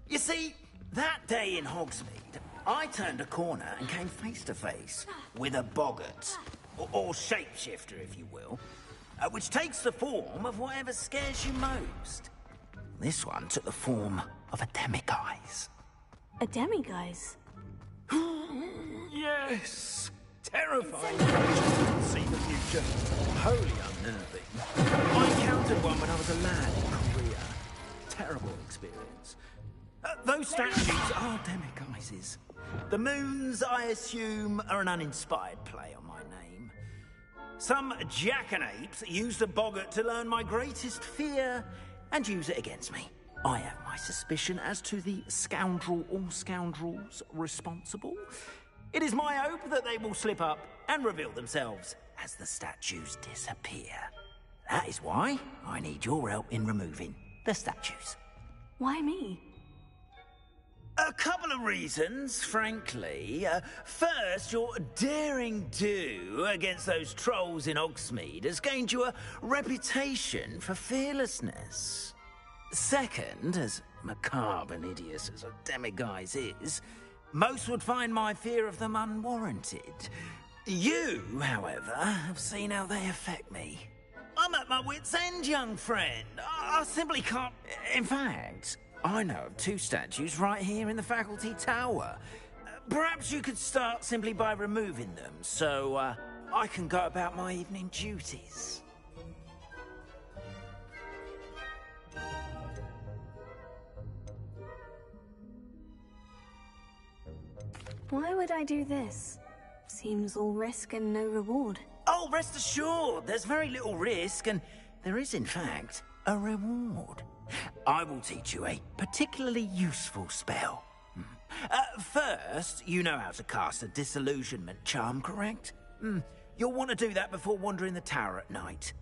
You see, that day in Hogsmeade, I turned a corner and came face to face with a boggart, or shapeshifter, if you will, which takes the form of whatever scares you most. This one took the form of a demiguise.
A demiguise?
Yes! Terrifying creatures that can see the future. Wholly unnerving. I encountered one when I was a lad in Korea. Terrible experience. Those statues are demiguises. The moons, I assume, are an uninspired play on my name. Some jackanapes used a boggart to learn my greatest fear and use it against me. I have my suspicion as to the scoundrel or scoundrels responsible. It is my hope that they will slip up and reveal themselves as the statues disappear. That is why I need your help in removing the statues.
Why me?
A couple of reasons, frankly. First, your daring do against those trolls in Hogsmeade has gained you a reputation for fearlessness. Second, as macabre and hideous as a demiguise is, most would find my fear of them unwarranted. You, however, have seen how they affect me. I'm at my wit's end, young friend. I simply can't... In fact, I know of two statues right here in the faculty tower. Perhaps you could start simply by removing them, so I can go about my evening duties.
Why would I do this? Seems all risk and no reward.
Oh, rest assured, there's very little risk, and there is, in fact, a reward. I will teach you a particularly useful spell. First, you know how to cast a disillusionment charm, correct? You'll want to do that before wandering the tower at night.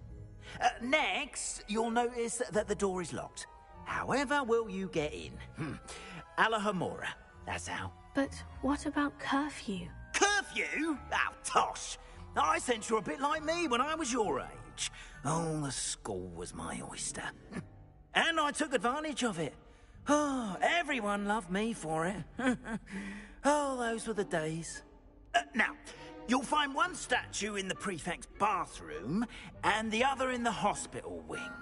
Next, you'll notice that the door is locked. However will you get in? Alahomora, that's how.
But what about curfew?
Curfew? Oh, tosh! I sense you're a bit like me when I was your age. Oh, the school was my oyster. And I took advantage of it. Oh, everyone loved me for it. Oh, those were the days. Now, you'll find one statue in the prefect's bathroom and the other in the hospital wing.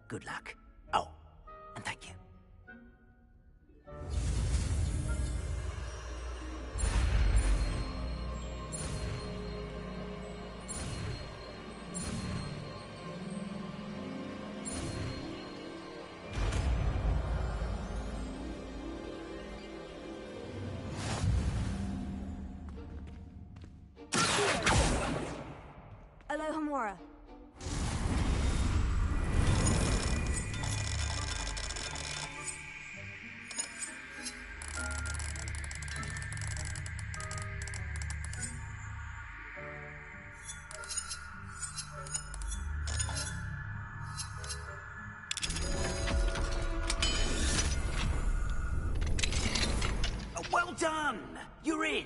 Good luck. Oh, And thank you.
Alohomora.
Well done! You're in.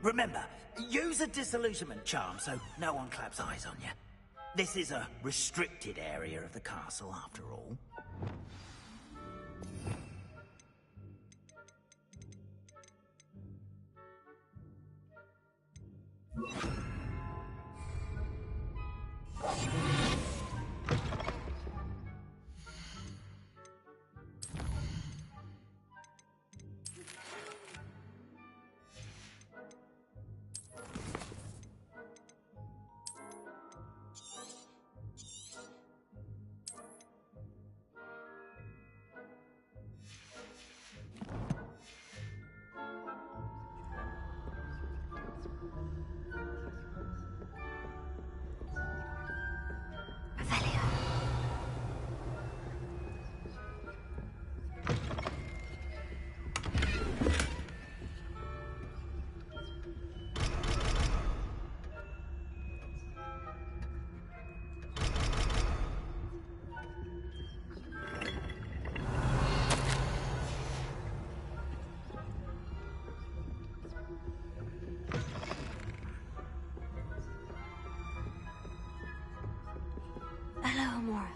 Remember, use a disillusionment charm so no one claps eyes on you. This is a restricted area of the castle, after all.
Alohomora.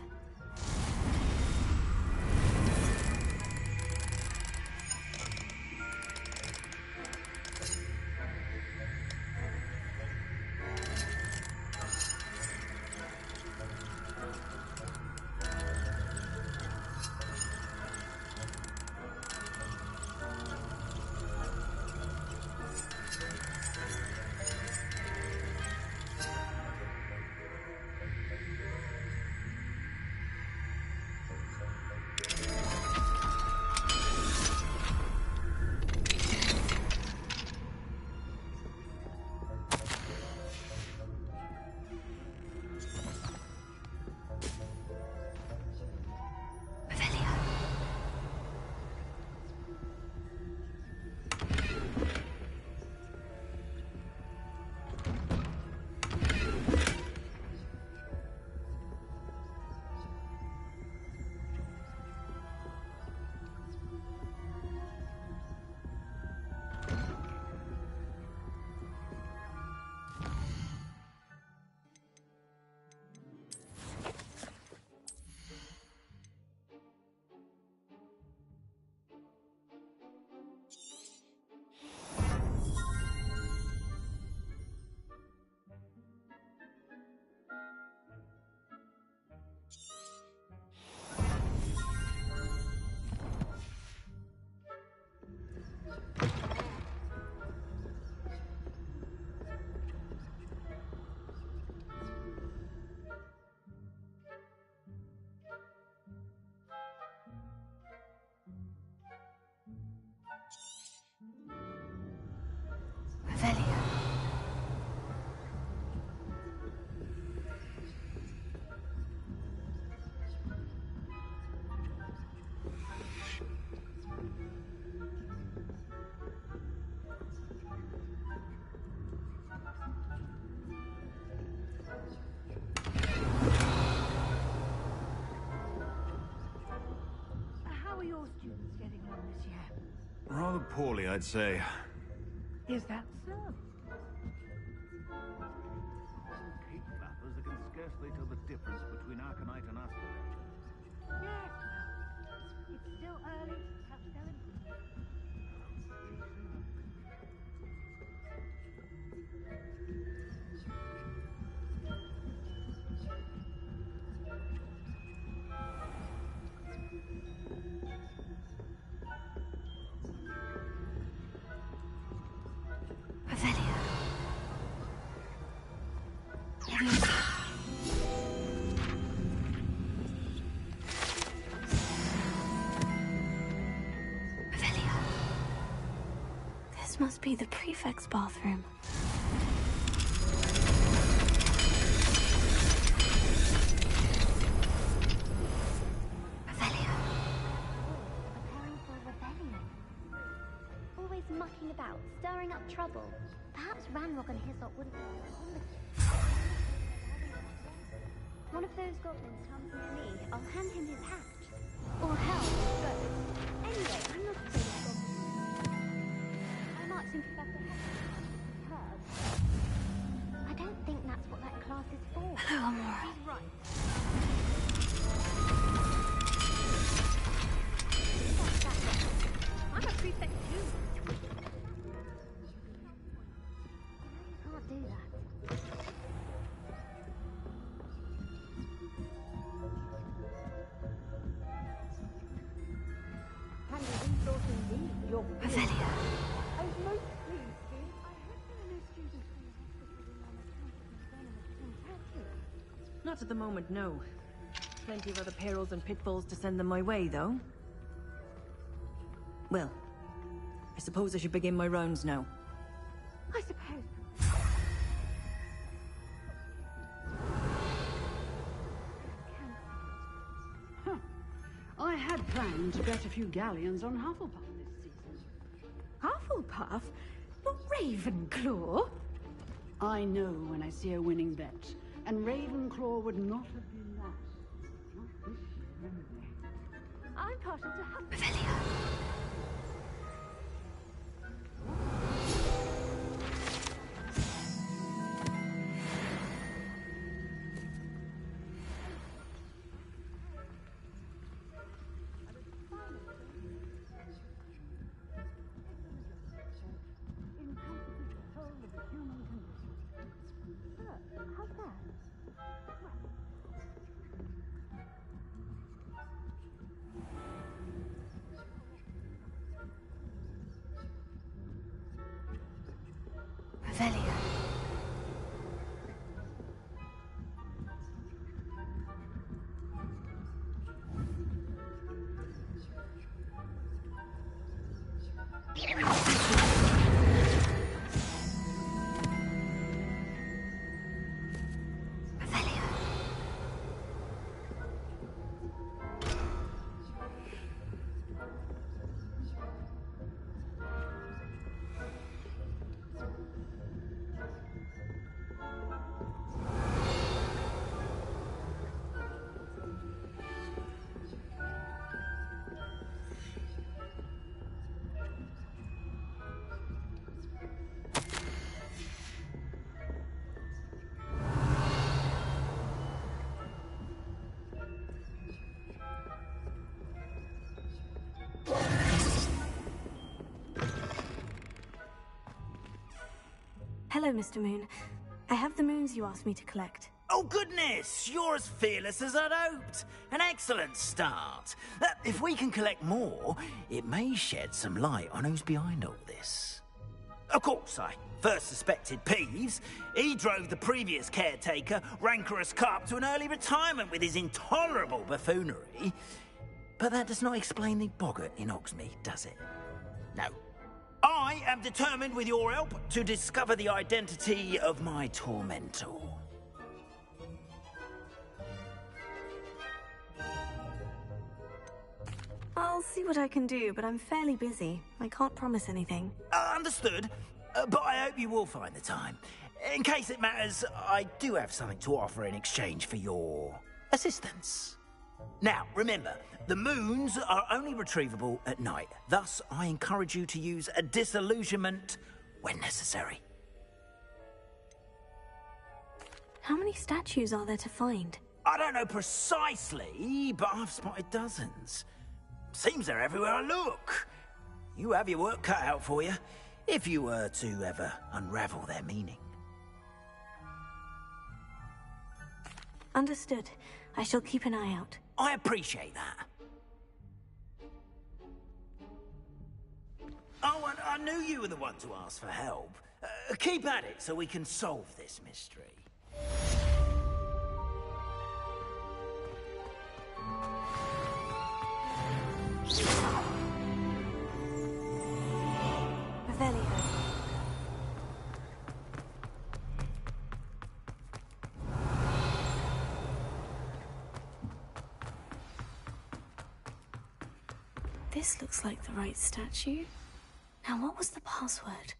How are your students getting on this year?
Rather poorly, I'd say.
Is that so?
Cape flappers that can scarcely tell the difference between Arcanite and Aspirate.
Yes, well, it's still early. Perhaps they'll improve.
This must be the prefect's bathroom.
Always mucking about, stirring up trouble. Perhaps Ranrock and Hyssop wouldn't... One of those goblins comes near me, I'll hand him his hat. Or hell, both. Anyway, I'm not afraid of goblins. I'm asking Professor Herb. I don't think that's what that class is for.
Hello, Amora.
He's right. I'm a prefect too. You can't do that.
Revelia.
I was most pleased, Dean. I heard there are no students from the hospital in
Not at the moment, no. Plenty of other perils and pitfalls to send them my way, though. Well, I suppose I should begin my rounds now.
I suppose.
Huh. I had planned to bet a few galleons on Hufflepuff this season.
Hufflepuff? Not Ravenclaw?
I know when I see a winning bet, and Ravenclaw would not have been that. Not this year, anyway.
I'm partial to Hufflepuff.
Revelia.
How's that?
Revelia. Hello, Mr. Moon. I have the moons you asked me to collect.
Oh, goodness! You're as fearless as I'd hoped. An excellent start. If we can collect more, it may shed some light on who's behind all this. Of course, I first suspected Peeves. He drove the previous caretaker, Rancorous Carp, to an early retirement with his intolerable buffoonery. But that does not explain the boggart in Hogsmeade, does it? No. I am determined, with your help, to discover the identity of my tormentor.
I'll see what I can do, but I'm fairly busy. I can't promise anything.
Understood, but I hope you will find the time. In case it matters, I do have something to offer in exchange for your assistance. Now, remember, the moons are only retrievable at night. Thus, I encourage you to use a disillusionment when necessary.
How many statues are there to find?
I don't know precisely, but I've spotted dozens. Seems they're everywhere I look. You have your work cut out for you, if you were to ever unravel their meaning.
Understood. I shall keep an eye out.
I appreciate that. Oh, and I knew you were the one to ask for help. Keep at it so we can solve this mystery.
Revelio. This looks like the right statue. Now, what was the password?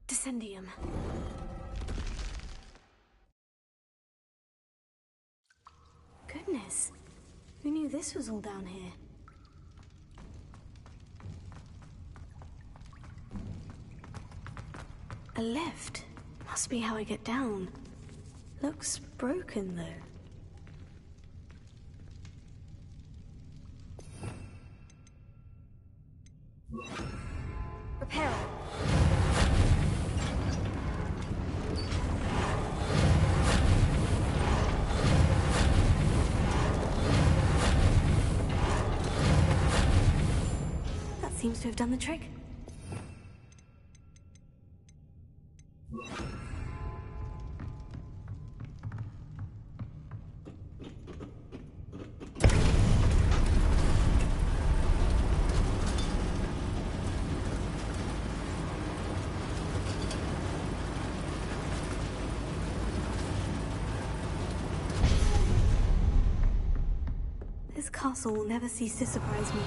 Descendium. Goodness. Who knew this was all down here? A lift. Must be how I get down. Looks broken, though.
Repair it.
That seems to have done the trick. This castle will never cease to surprise me.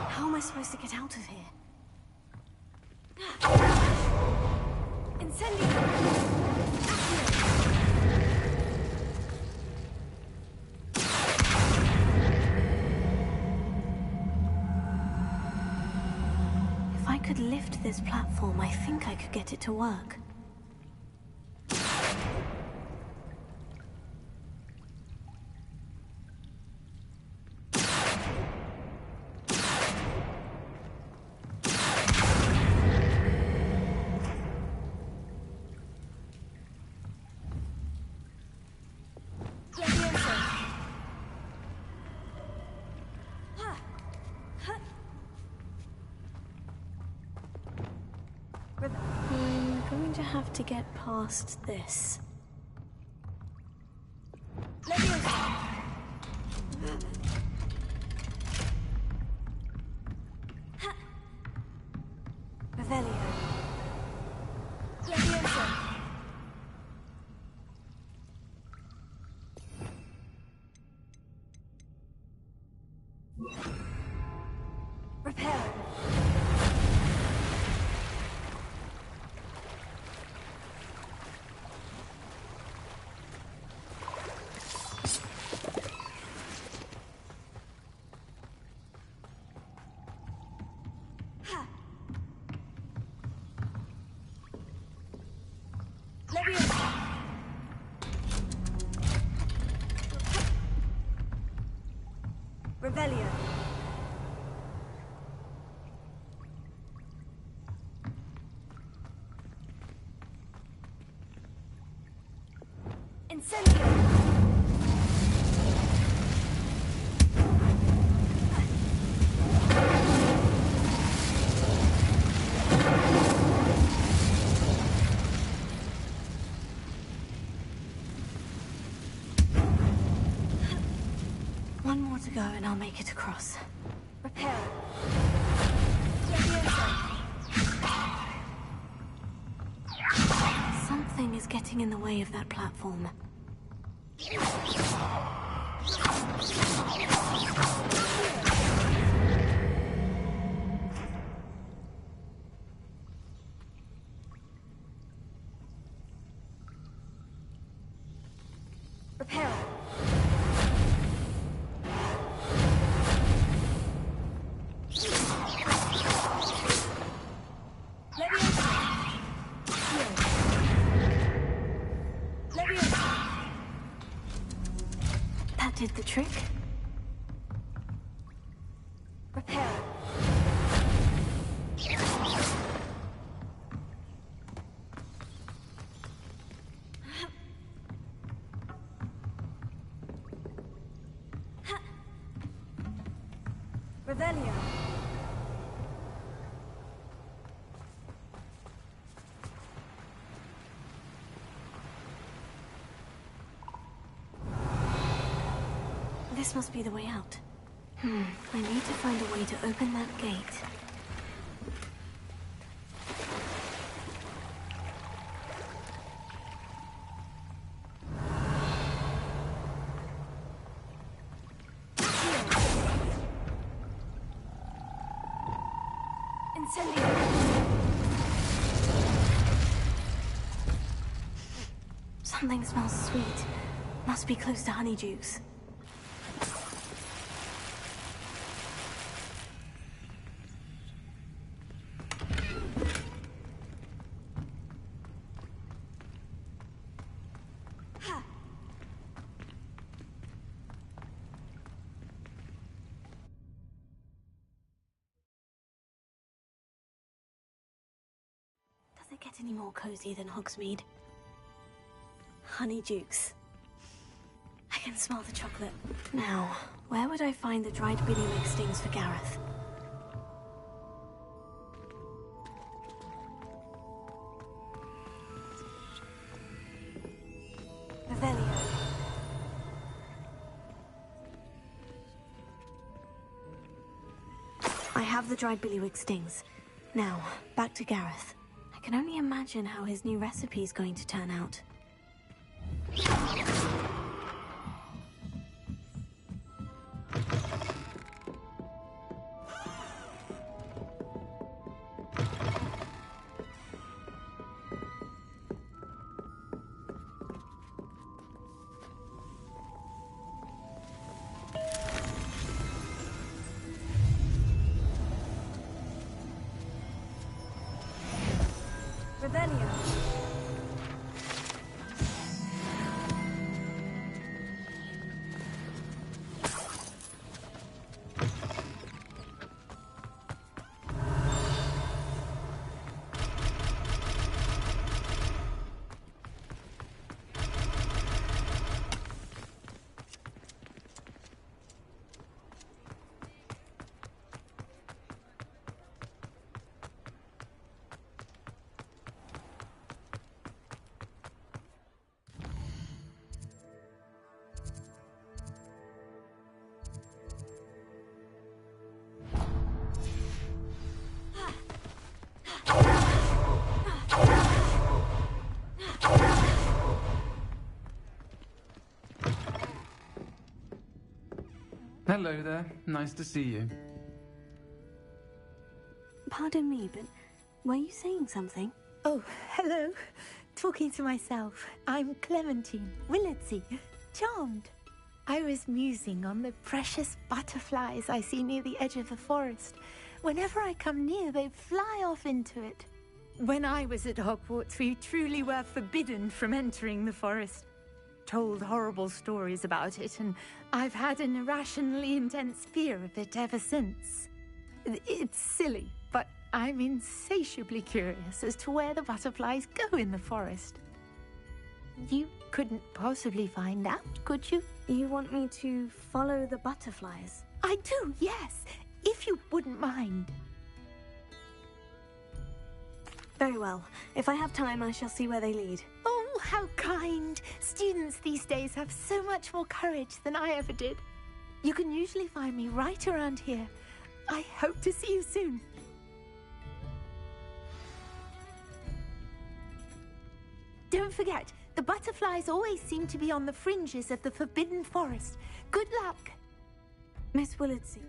How am I supposed to get out of here? If I could lift this platform, I think I could get it to work. I'm going to have to get past this. Revelio. Repair. Revelio. Incendio. One more to go and I'll make it across. Repair. Something is getting in the way of that platform. Repair. That did the trick. Repair.
Revelio.
This must be the way out. I need to find a way to open that gate. Something smells sweet. Must be close to Honeydukes. Does it get any more cozy than Hogsmeade? Honeydukes. I can smell the chocolate. Now, where would I find the dried biddiwig stings for Gareth? Revelio. I have the dried biddiwig stings. Now, back to Gareth. I can only imagine how his new recipe is going to turn out.
Revelio.
Hello there. Nice to see you.
Pardon me, but were you saying something?
Oh, hello. Talking to myself. I'm Clementine Willardsey. Charmed. I was musing on the precious butterflies I see near the edge of the forest. Whenever I come near, they fly off into it. When I was at Hogwarts, we truly were forbidden from entering the forest. Told horrible stories about it, and I've had an irrationally intense fear of it ever since. It's silly, but I'm insatiably curious as to where the butterflies go in the forest. You couldn't possibly find out, could you?
You want me to follow the butterflies?
I do, yes, if you wouldn't mind.
Very well. If I have time, I shall see where they lead.
Oh, how kind. Students these days have so much more courage than I ever did. You can usually find me right around here. I hope to see you soon. Don't forget, the butterflies always seem to be on the fringes of the Forbidden Forest. Good luck.
Miss Willardsey.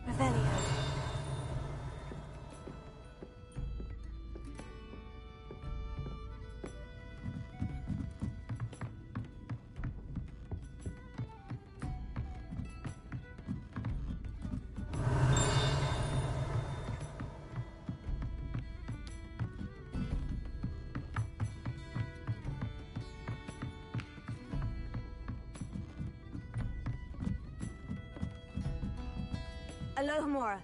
Revelio. Alohomora.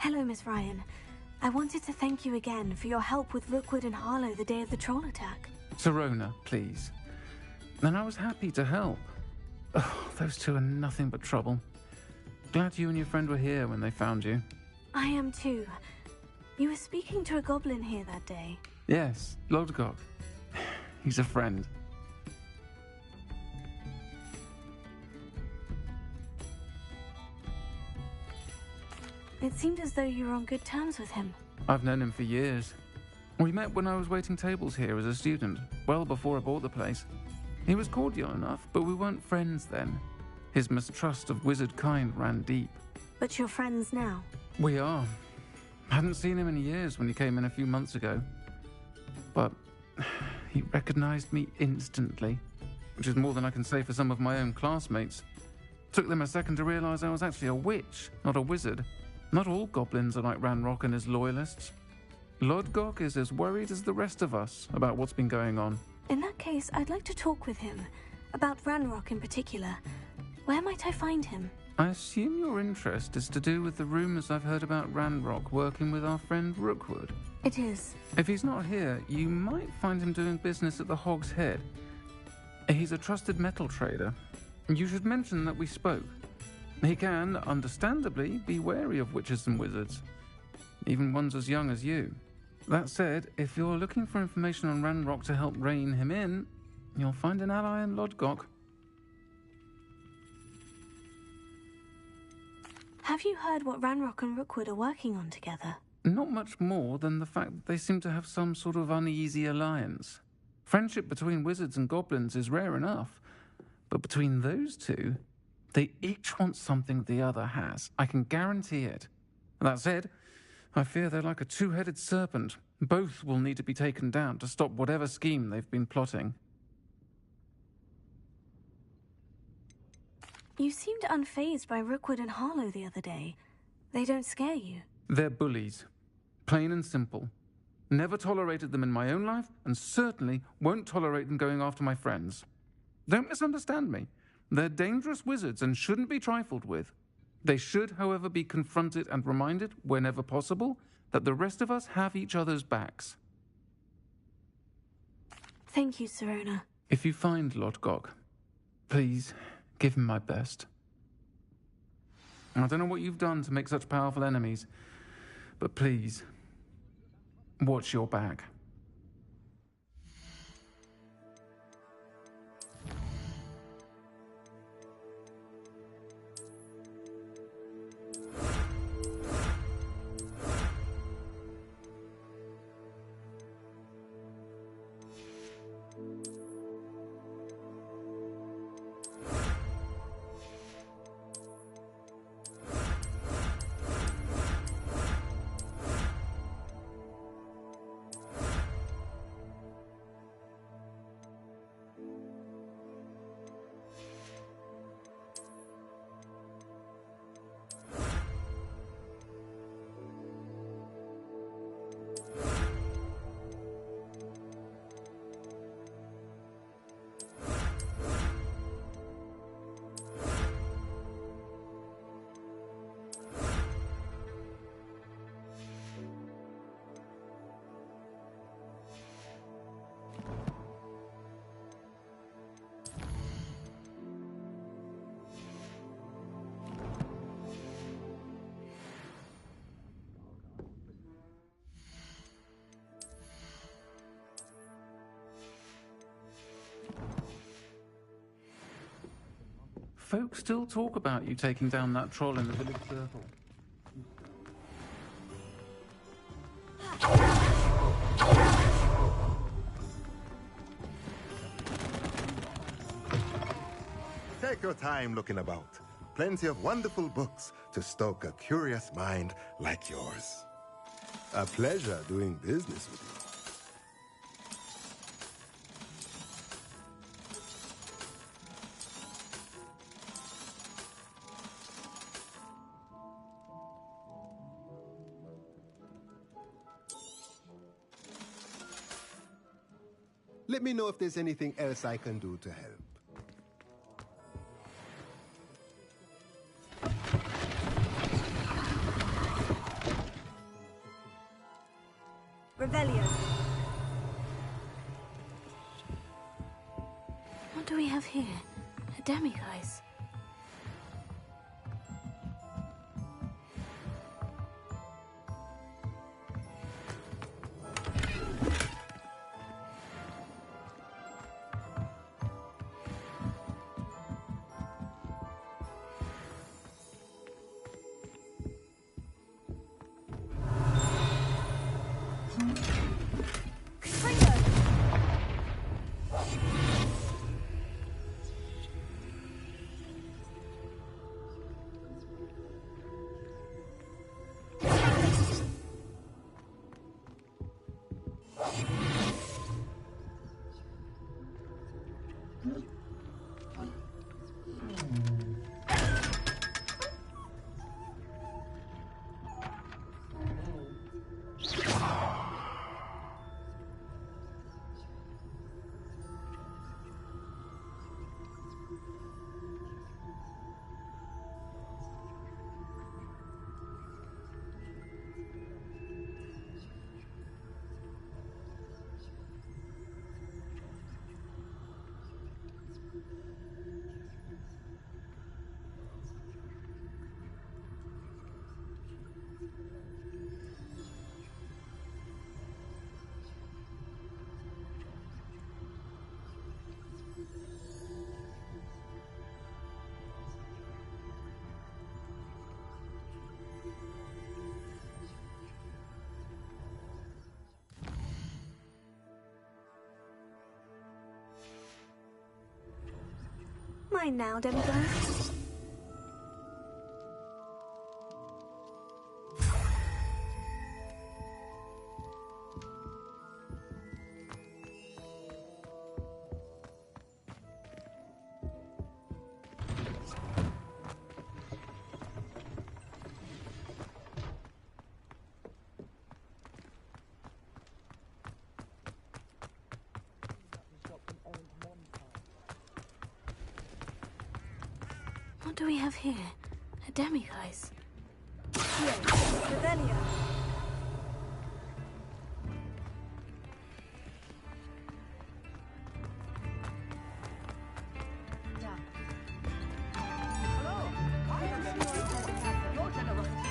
Hello, Miss Ryan. I wanted to thank you again for your help with Rookwood and Harlow the day of the troll attack.
Sirona, please. And I was happy to help. Oh, those two are nothing but trouble. Glad you and your friend were here when they found you.
I am too. You were speaking to a goblin here that day.
Yes, Lodgok. He's a friend.
It seemed as though you were on good terms with him.
I've known him for years. We met when I was waiting tables here as a student, well before I bought the place. He was cordial enough, but we weren't friends then. His mistrust of wizard kind ran deep.
But you're friends now?
We are. Hadn't seen him in years when he came in a few months ago. But he recognized me instantly, which is more than I can say for some of my own classmates. Took them a second to realize I was actually a witch, not a wizard. Not all goblins are like Ranrock and his loyalists. Lodgok is as worried as the rest of us about what's been going on.
In that case, I'd like to talk with him. About Ranrock in particular. Where might I find him?
I assume your interest is to do with the rumors I've heard about Ranrock working with our friend Rookwood.
It is.
If he's not here, you might find him doing business at the Hog's Head. He's a trusted metal trader. You should mention that we spoke. He can, understandably, be wary of witches and wizards, even ones as young as you. That said, if you're looking for information on Ranrock to help rein him in, you'll find an ally in Lodgok.
Have you heard what Ranrock and Rookwood are working on together?
Not much more than the fact that they seem to have some sort of uneasy alliance. Friendship between wizards and goblins is rare enough, but between those two, they each want something the other has. I can guarantee it. That said, I fear they're like a two-headed serpent. Both will need to be taken down to stop whatever scheme they've been plotting.
You seemed unfazed by Rookwood and Harlow the other day. They don't scare you.
They're bullies. Plain and simple. Never tolerated them in my own life, and certainly won't tolerate them going after my friends. Don't misunderstand me. They're dangerous wizards and shouldn't be trifled with. They should, however, be confronted and reminded, whenever possible, that the rest of us have each other's backs.
Thank you, Sirona.
If you find Lodgok, please give him my best. I don't know what you've done to make such powerful enemies, but please, watch your back. Folks still talk about you taking down that troll in the village circle.
Take your time looking about. Plenty of wonderful books to stoke a curious mind like yours. A pleasure doing business with you. Let me know if there's anything else I can do to help.
Revelio.
What do we have here? A demiguise. Mine now, demiguise. What do we have here? A demiguise.
Yes, Revelio.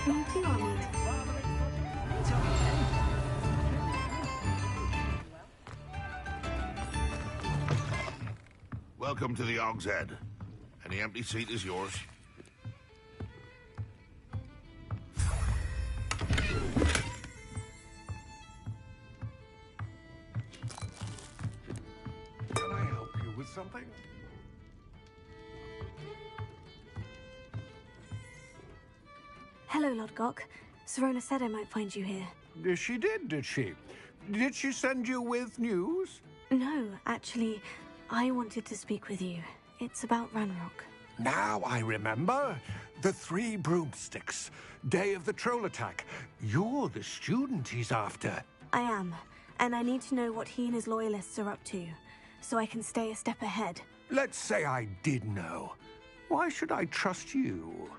Meeting or meet?
Welcome to the Og's Head. Any empty seat is yours.
Can I help you with something?
Hello, Lodgok. Serona said I might find you here.
She did she? Did she send you with news?
No, actually, I wanted to speak with you. It's about Ranrock.
Now I remember. The 3 broomsticks. Day of the troll attack. You're the student he's after.
I am, and I need to know what he and his loyalists are up to, so I can stay a step ahead.
Let's say I did know. Why should I trust you?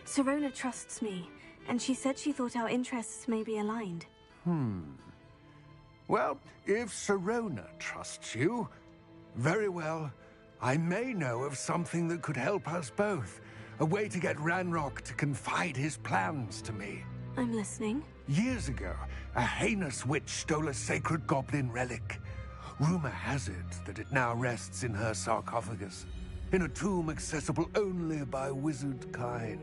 Serona trusts me, and she said she thought our interests may be aligned.
Well, if Serona trusts you, very well. I may know of something that could help us both. A way to get Ranrock to confide his plans to me.
I'm listening.
Years ago, a heinous witch stole a sacred goblin relic. Rumor has it that it now rests in her sarcophagus, in a tomb accessible only by wizard kind.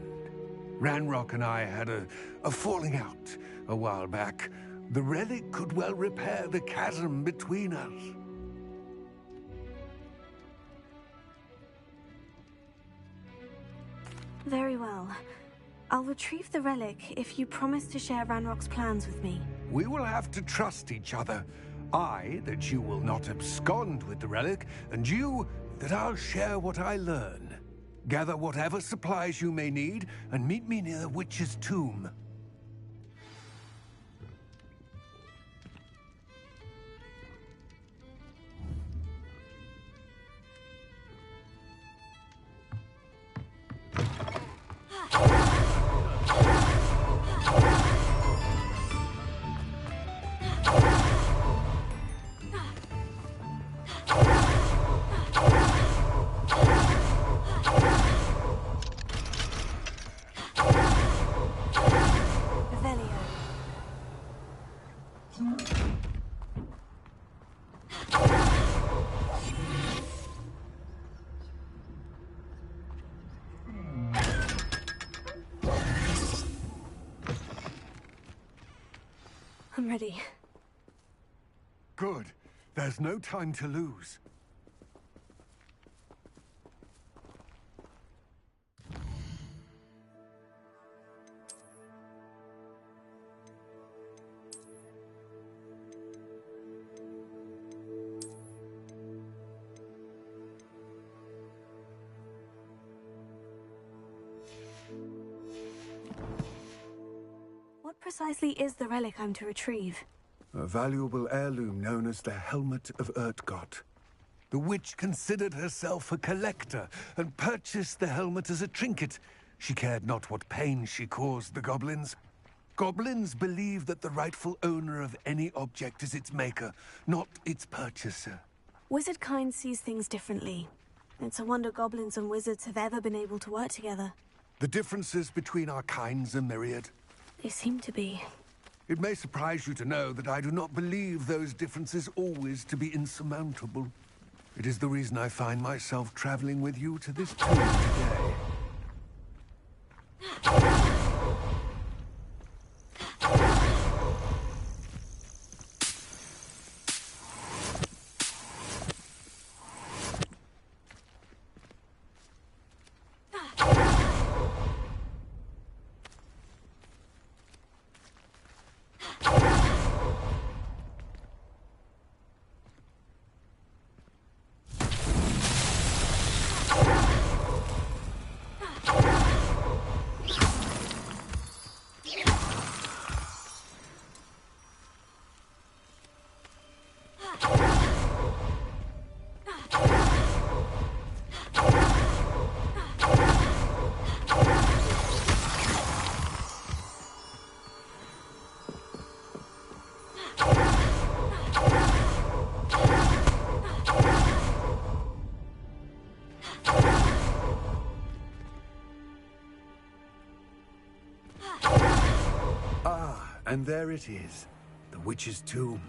Ranrock and I had a falling out a while back. The relic could well repair the chasm between us.
Very well. I'll retrieve the relic if you promise to share Ranrock's plans with me.
We will have to trust each other. I, that you will not abscond with the relic, and you, that I'll share what I learn. Gather whatever supplies you may need, and meet me near the witch's tomb.
I'm ready.
Good. There's no time to lose.
What precisely is the relic I'm to retrieve?
A valuable heirloom known as the Helmet of Urtkot. The witch considered herself a collector and purchased the helmet as a trinket. She cared not what pain she caused the goblins. Goblins believe that the rightful owner of any object is its maker, not its purchaser.
Wizard kind sees things differently. It's a wonder goblins and wizards have ever been able to work together.
The differences between our kinds are myriad.
They seem to be.
It may surprise you to know that I do not believe those differences always to be insurmountable. It is the reason I find myself traveling with you to this tomb today. And there it is, the witch's tomb.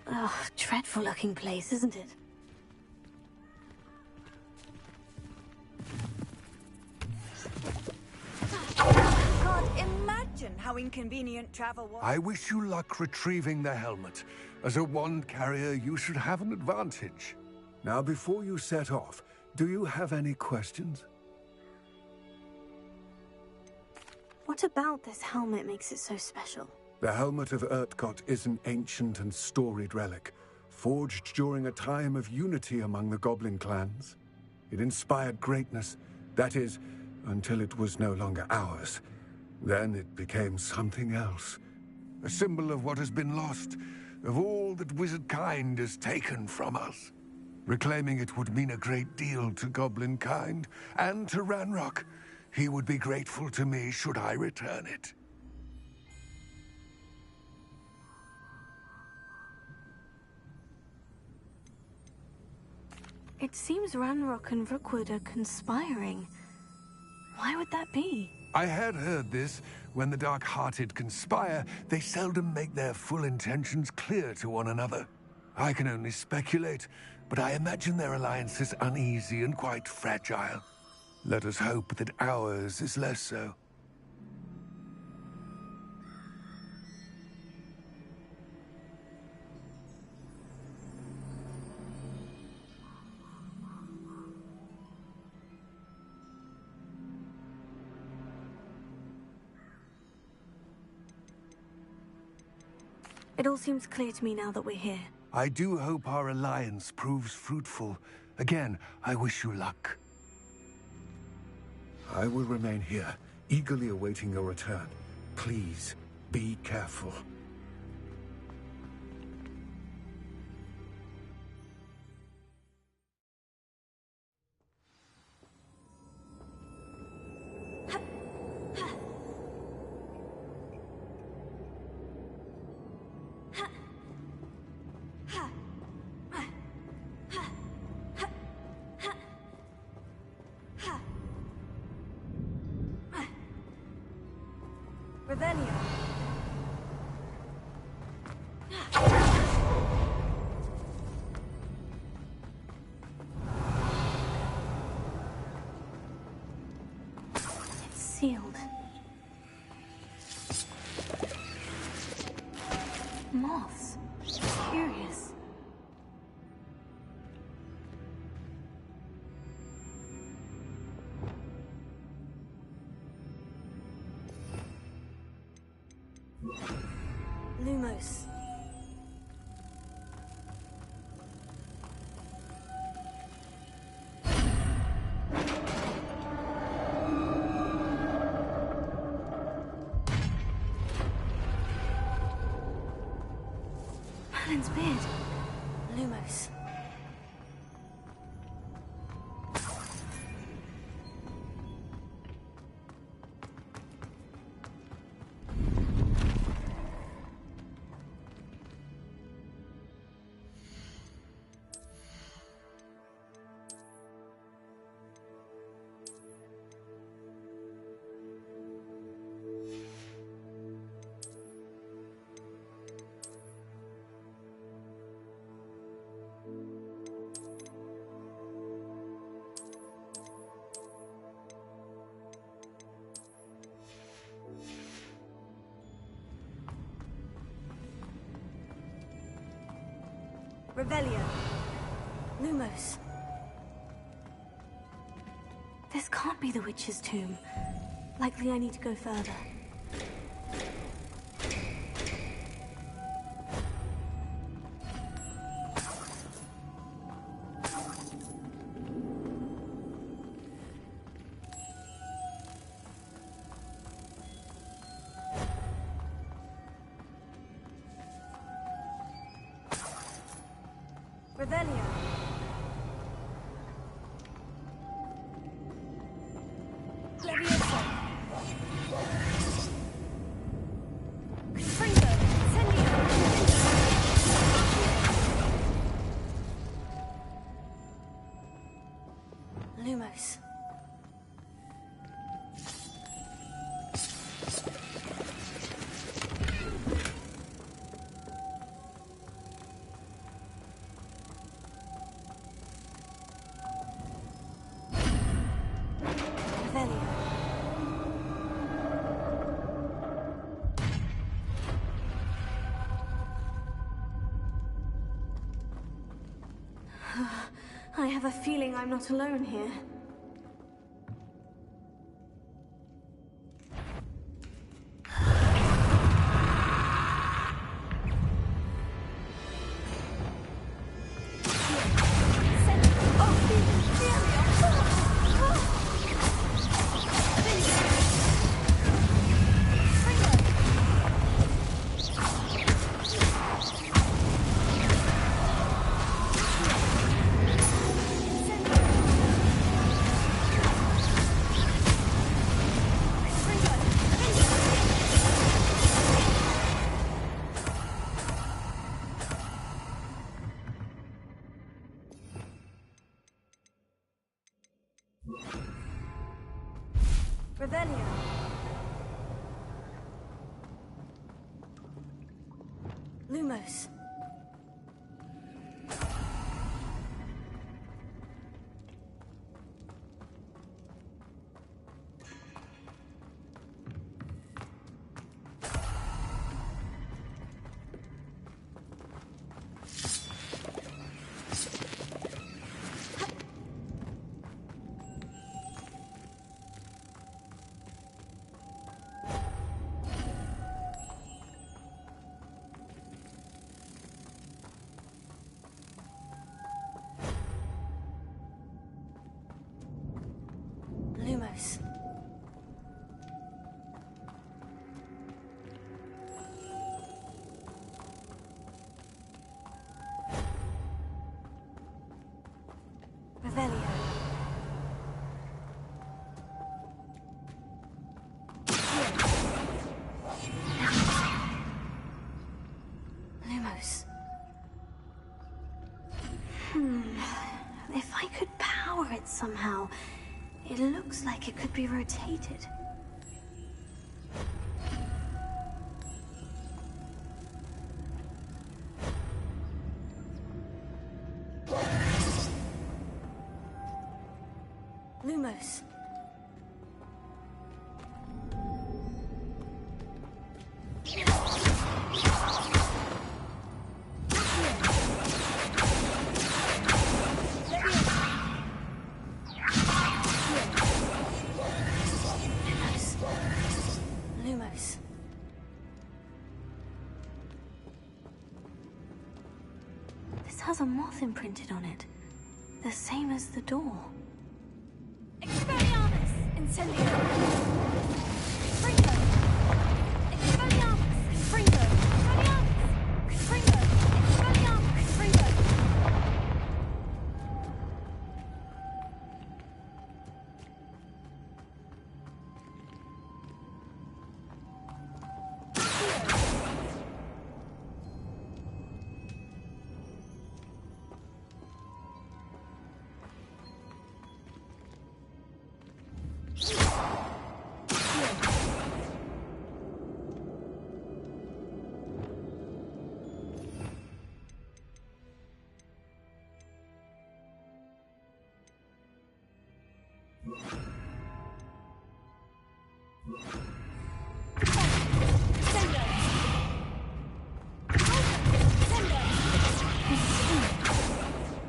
Ugh, dreadful looking place, isn't it?
God, imagine how inconvenient travel was.
I wish you luck retrieving the helmet. As a wand carrier, you should have an advantage. Now, before you set off, do you have any questions?
What about this helmet makes it so special?
The Helmet of Urtkot is an ancient and storied relic, forged during a time of unity among the goblin clans. It inspired greatness, that is, until it was no longer ours. Then it became something else. A symbol of what has been lost, of all that wizard kind has taken from us. Reclaiming it would mean a great deal to goblin kind, and to Ranrock. He would be grateful to me should I return it.
It seems Ranrock and Rookwood are conspiring. Why would that be?
I had heard this. When the dark-hearted conspire, they seldom make their full intentions clear to one another. I can only speculate, but I imagine their alliance is uneasy and quite fragile. Let us hope that ours is less so.
It all seems clear to me now that we're here.
I do hope our alliance proves fruitful. Again, I wish you luck. I will remain here, eagerly awaiting your return. Please, be careful.
Revelio.
It's sealed. Moths. Curious. Lumos. Merlin's beard. Lumos. Revelio. Lumos. This can't be the witch's tomb. Likely I need to go further. Revelio. Levioso. Confringo. Incendio. Lumos. I have a feeling I'm not alone here. Revelio. Lumos. Lumos. Revelio. Lumos. If I could power it somehow, it looks like it could be rotated. Lumos. Lumos. This has a moth imprinted on it, the same as the door.
Expelliarmus! Incendio! Springo! Expelliarmus! Springo! Expelliarmus! Springo! Expelliarmus! Springo!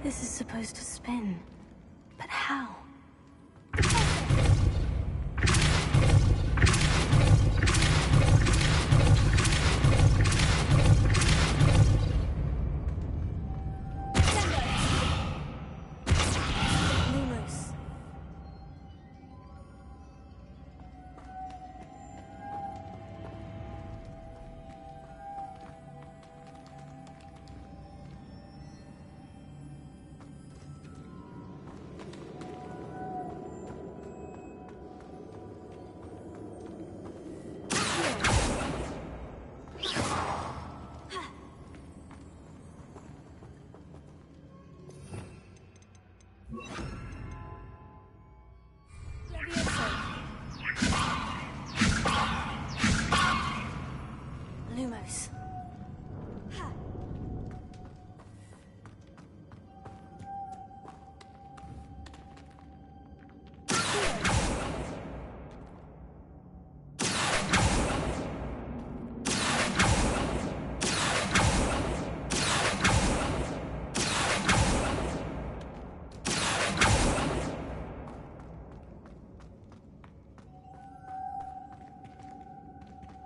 This is supposed to spin, but how? Lumos. Lumos.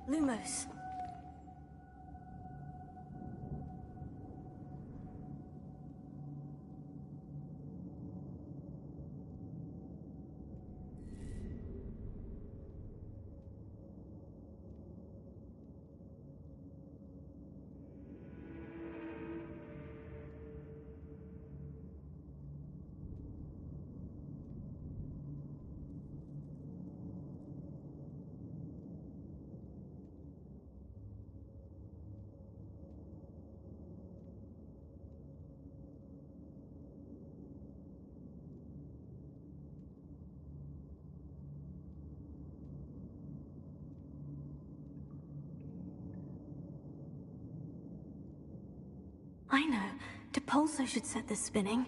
Lumos. I know. Depulso should set this spinning.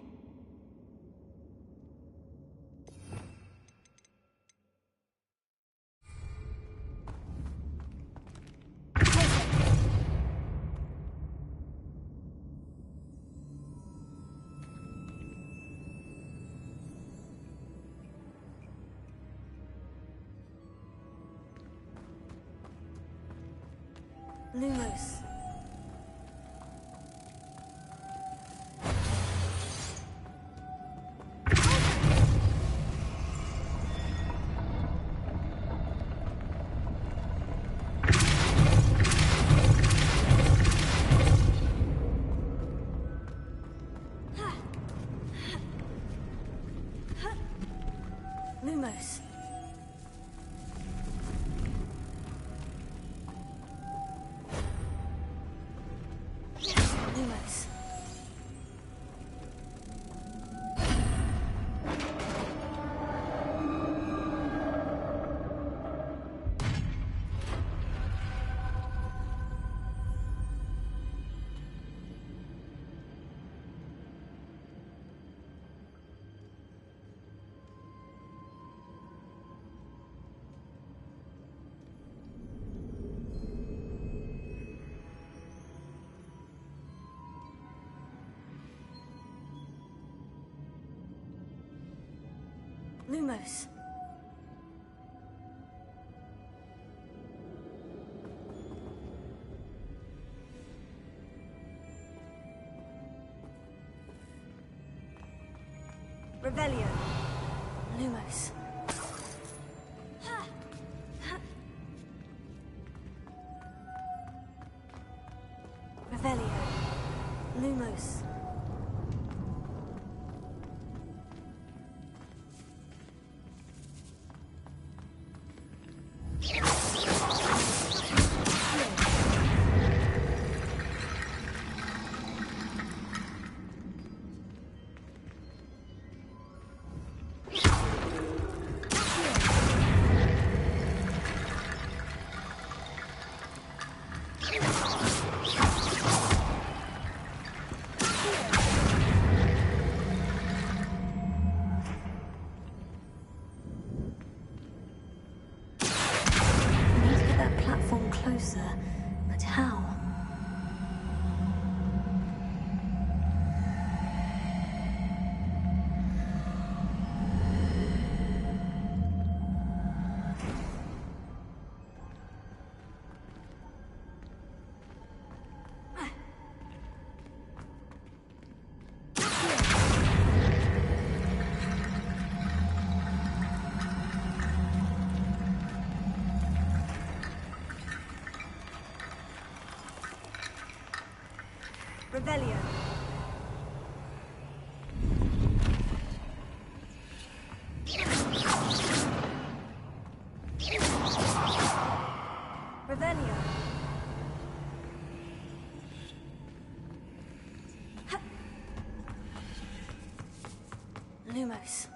Lumos. Lumos. Lumos. Lumos. Revelio. Lumos. Revelio. Lumos. Closer, but how? Revelio. Revelio. Lumos.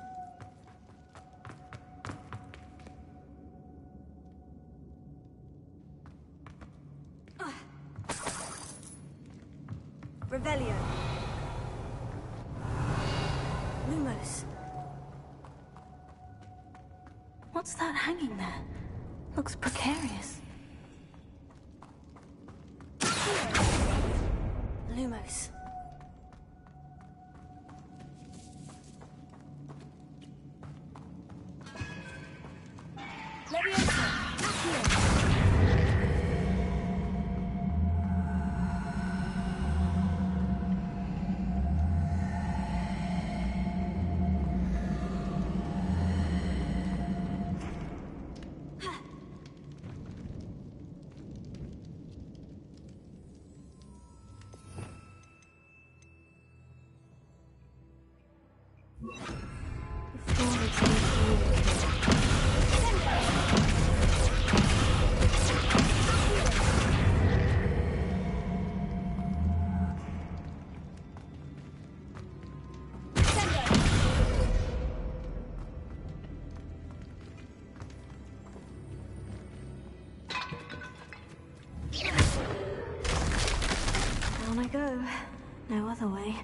Revelio. Lumos. What's that hanging there? Looks precarious. Lumos. Down I go. No other way.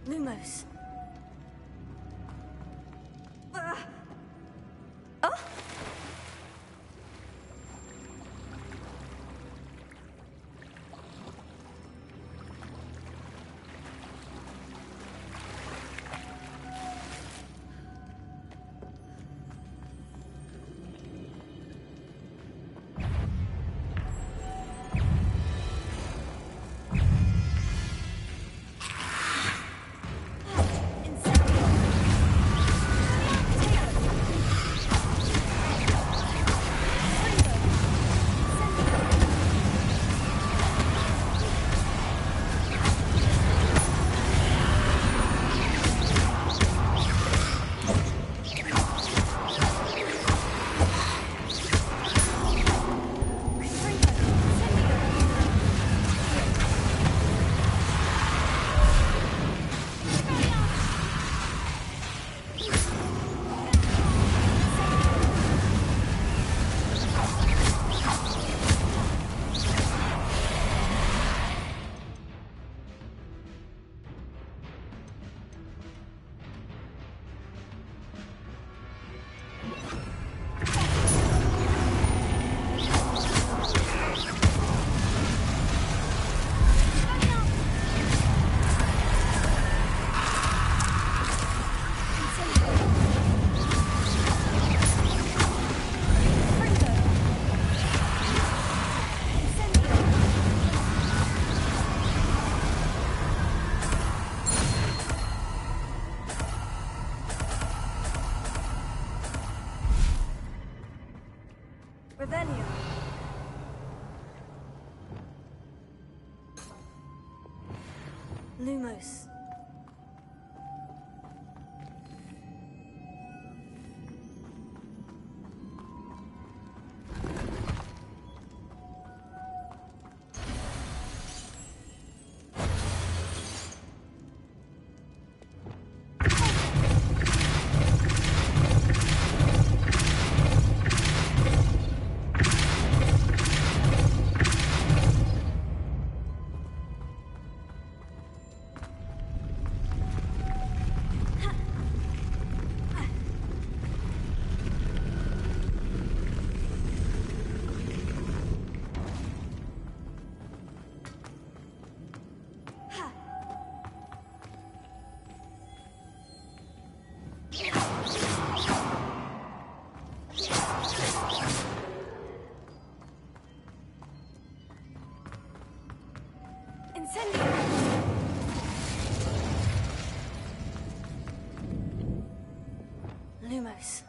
Lumos. Oh! Lumos. Lumos.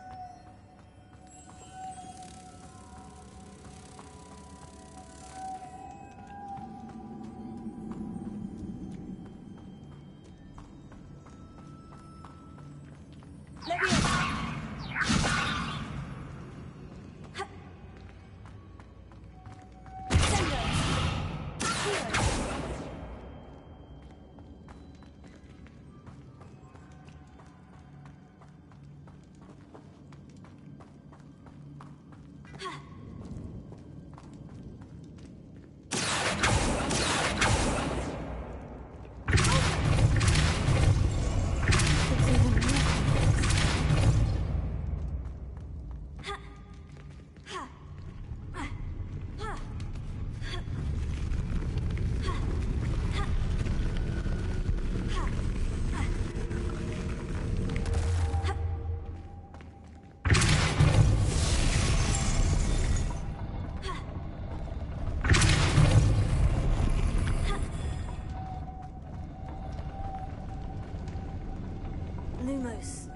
Lumos.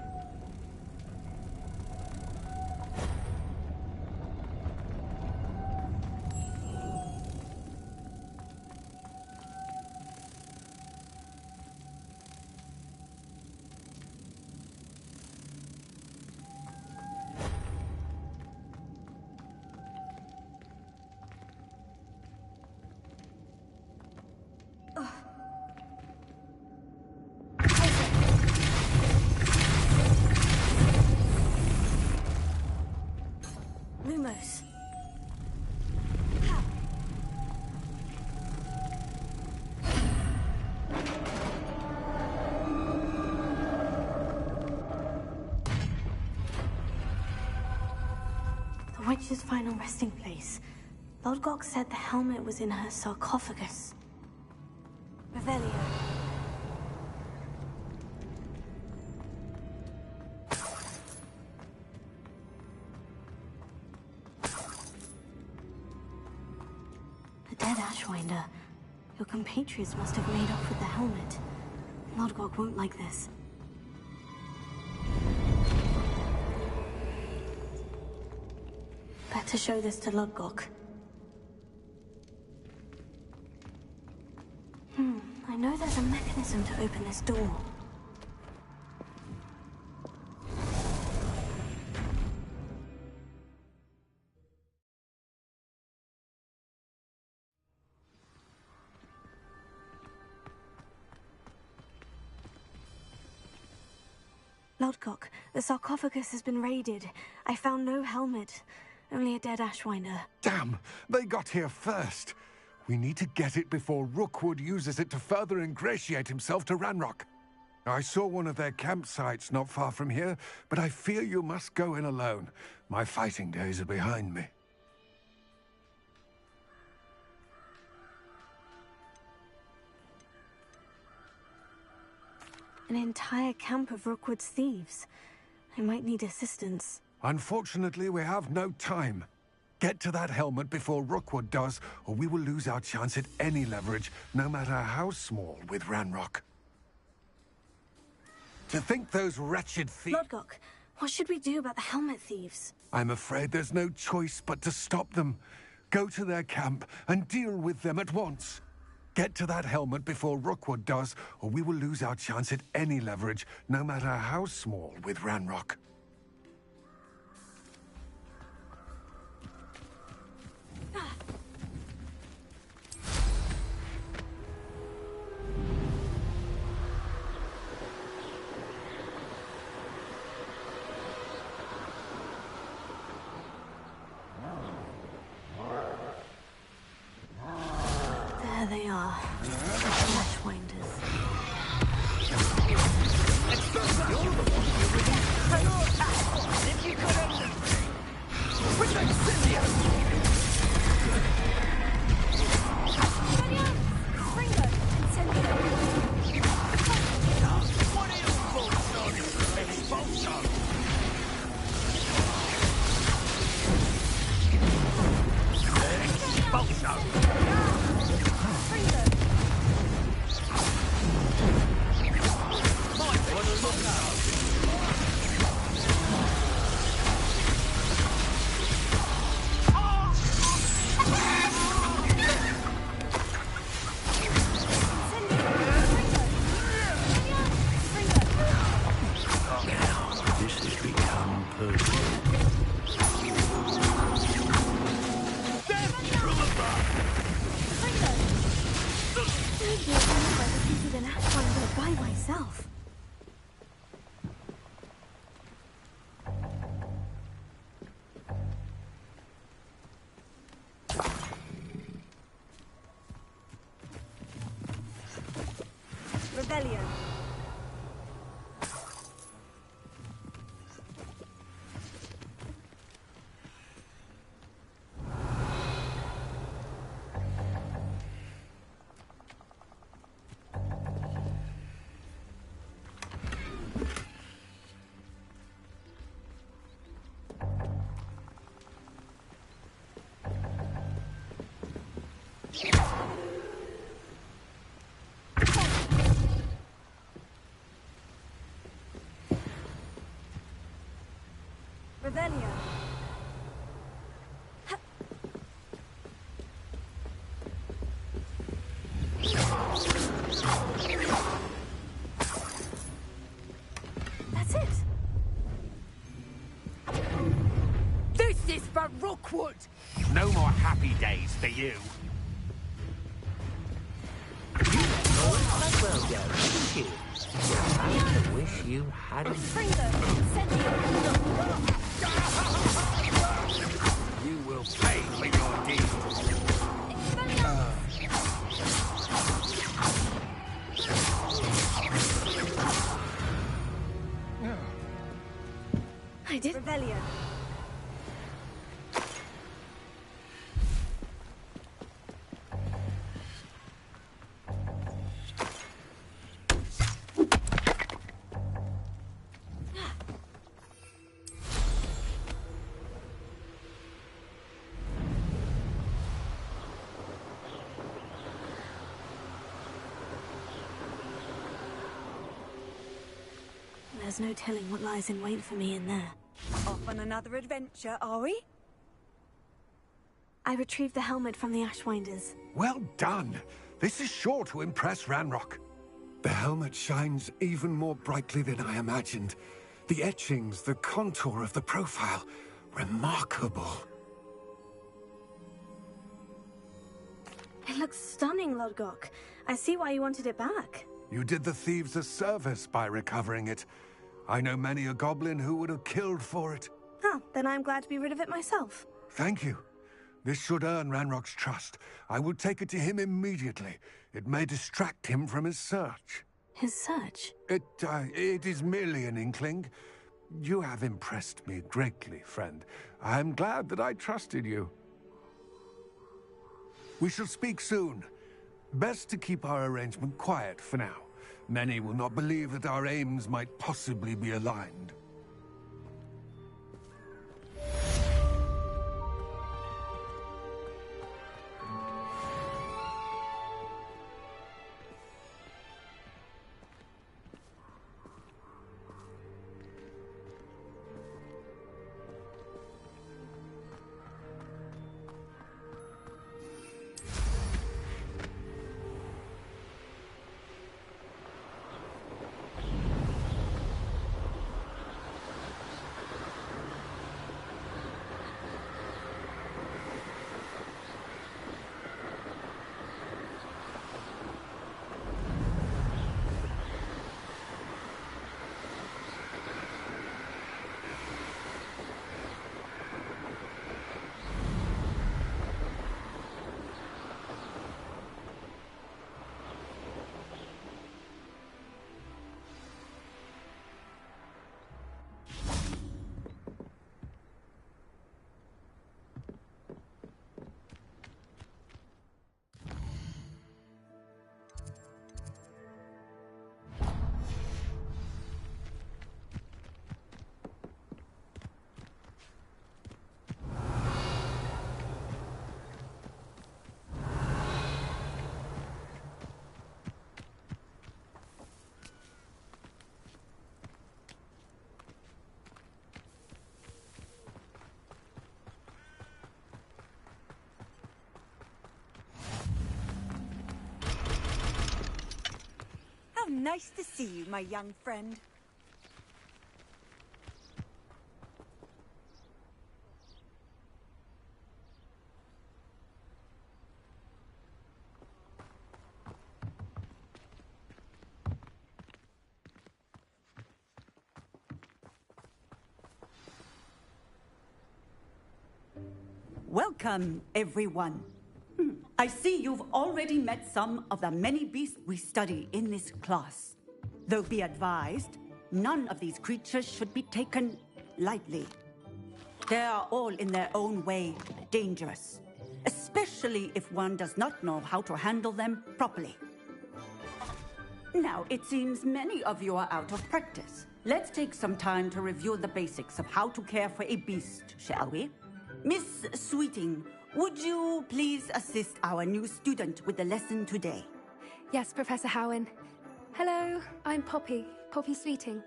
Lumos. The witch's final resting place. Lodgok said the helmet was in her sarcophagus. Revelio. Dead Ashwinder. Your compatriots must have made off with the helmet. Lodgok won't like this. Better show this to Lodgok. I know there's a mechanism to open this door. Lodgok, the sarcophagus has been raided. I found no helmet, only a dead Ashwinder.
Damn! They got here first. We need to get it before Rookwood uses it to further ingratiate himself to Ranrock. I saw one of their campsites not far from here, but I fear you must go in alone. My fighting days are behind me.
An entire camp of Rookwood's thieves. I might need assistance.
Unfortunately, we have no time. Get to that helmet before Rookwood does, or we will lose our chance at any leverage, no matter how small, with Ranrock. To think those wretched thieves...
Lodgok, what should we do about the helmet thieves?
I'm afraid there's no choice but to stop them. Go to their camp and deal with them at once. Get to that helmet before Rookwood does, or we will lose our chance at any leverage, no matter how small, with Ranrock.
There they are. Flashwinders.
If you could only... Protect Cynthia!
Ringo! Incendio!
What are your thoughts on expulsion?
This has become personal.
I defeated an Ashwinder by myself. Rebellion. Rebellion. That's it.
This is for Rookwood!
No more happy days for you.
Well done, thank you. I wish you hadn't.
You will pay for your deeds.
I did. Rebellion. There's no telling what lies in wait for me in there.
Off on another adventure, are we?
I retrieved the helmet from the Ashwinders.
Well done. This is sure to impress Ranrock. The helmet shines even more brightly than I imagined. The etchings, the contour of the profile. Remarkable.
It looks stunning, Lodgok. I see why you wanted it back.
You did the thieves a service by recovering it. I know many a goblin who would have killed for it.
Ah, then I'm glad to be rid of it myself.
Thank you. This should earn Ranrock's trust. I will take it to him immediately. It may distract him from his search.
His search?
It is merely an inkling. You have impressed me greatly, friend. I am glad that I trusted you. We shall speak soon. Best to keep our arrangement quiet for now. Many will not believe that our aims might possibly be aligned.
Nice to see you, my young friend.
Welcome, everyone. I see you've already met some of the many beasts we study in this class. Though be advised, none of these creatures should be taken lightly. They are all in their own way dangerous, especially if one does not know how to handle them properly. Now, it seems many of you are out of practice. Let's take some time to review the basics of how to care for a beast, shall we? Miss Sweeting, would you please assist our new student with the lesson today?
Yes, Professor Howen. Hello, I'm Poppy Sweeting.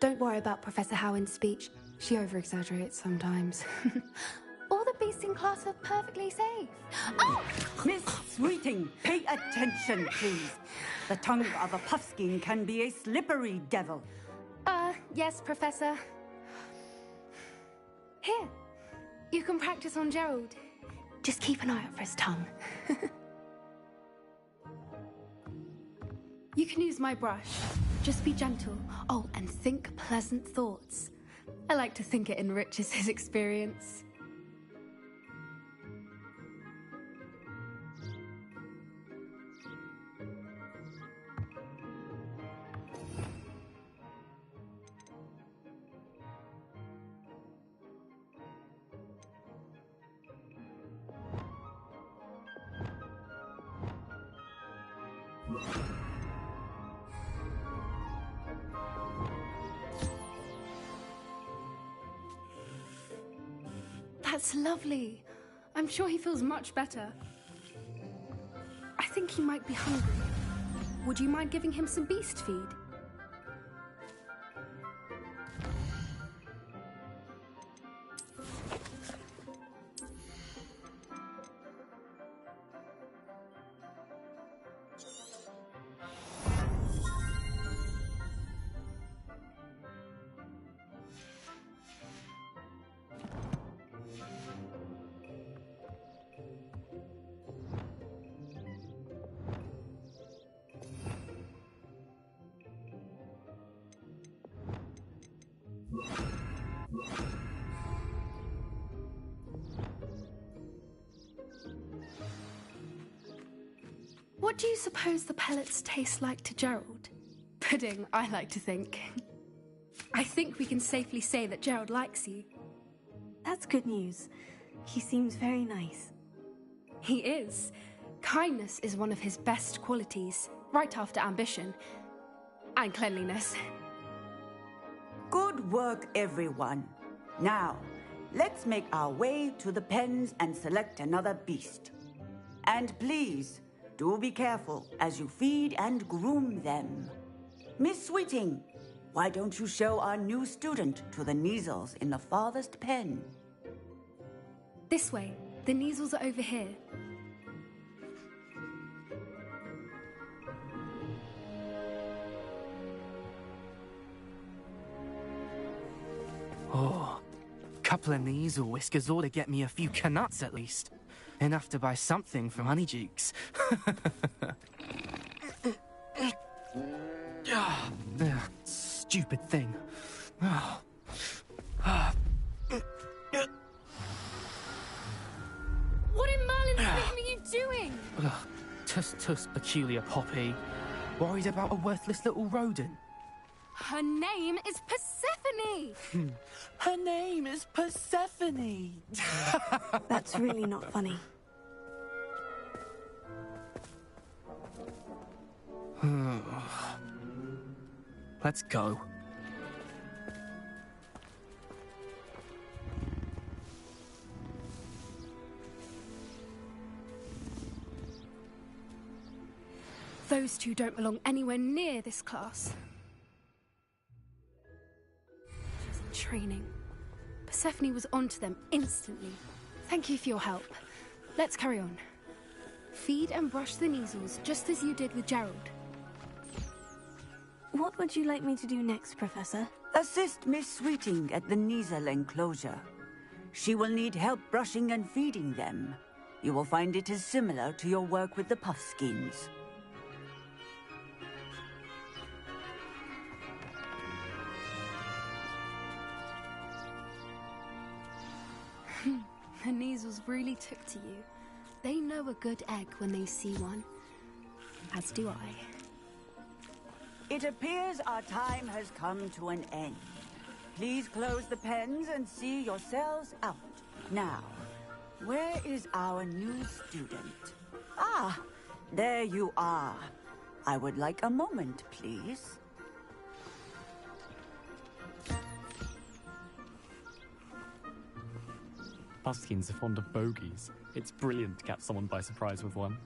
Don't worry about Professor Howen's speech. She over-exaggerates sometimes. All the beasts in class are perfectly safe.
Oh! Miss Sweeting, pay attention, please. The tongue of a puffskein can be a slippery devil.
Yes, Professor. Here. You can practice on Gerald. Just keep an eye out for his tongue. You can use my brush. Just be gentle. Oh, and think pleasant thoughts. I like to think it enriches his experience. That's lovely. I'm sure he feels much better. I think he might be hungry. Would you mind giving him some beast feed? What do you suppose the pellets taste like to Gerald? Pudding, I like to think. I think we can safely say that Gerald likes you.
That's good news. He seems very nice.
He is. Kindness is one of his best qualities, right after ambition. And cleanliness.
Good work, everyone. Now, let's make our way to the pens and select another beast. And please, do be careful as you feed and groom them. Miss Sweeting, why don't you show our new student to the Neasels in the farthest pen?
This way. The Neasels are over here.
Oh, couple of Neasel whiskers ought to get me a few canuts at least. Enough to buy something from Honeydukes. Stupid thing.
What in Merlin's name are you doing?
Tuss, peculiar Poppy. Worried about a worthless little rodent?
Her name is Persephone!
Her name is Persephone!
That's really not funny.
Let's go.
Those two don't belong anywhere near this class. She's in training. Persephone was onto them instantly. Thank you for your help. Let's carry on. Feed and brush the Neasels just as you did with Gerald.
What would you like me to do next, Professor?
Assist Miss Sweeting at the Nizel enclosure. She will need help brushing and feeding them. You will find it is similar to your work with the Puffskins.
The Niezels really took to you. They know a good egg when they see one. As do I.
It appears our time has come to an end. Please close the pens and see yourselves out. Now, where is our new student? Ah, there you are. I would like a moment, please.
Puffskins are fond of bogies. It's brilliant to catch someone by surprise with one.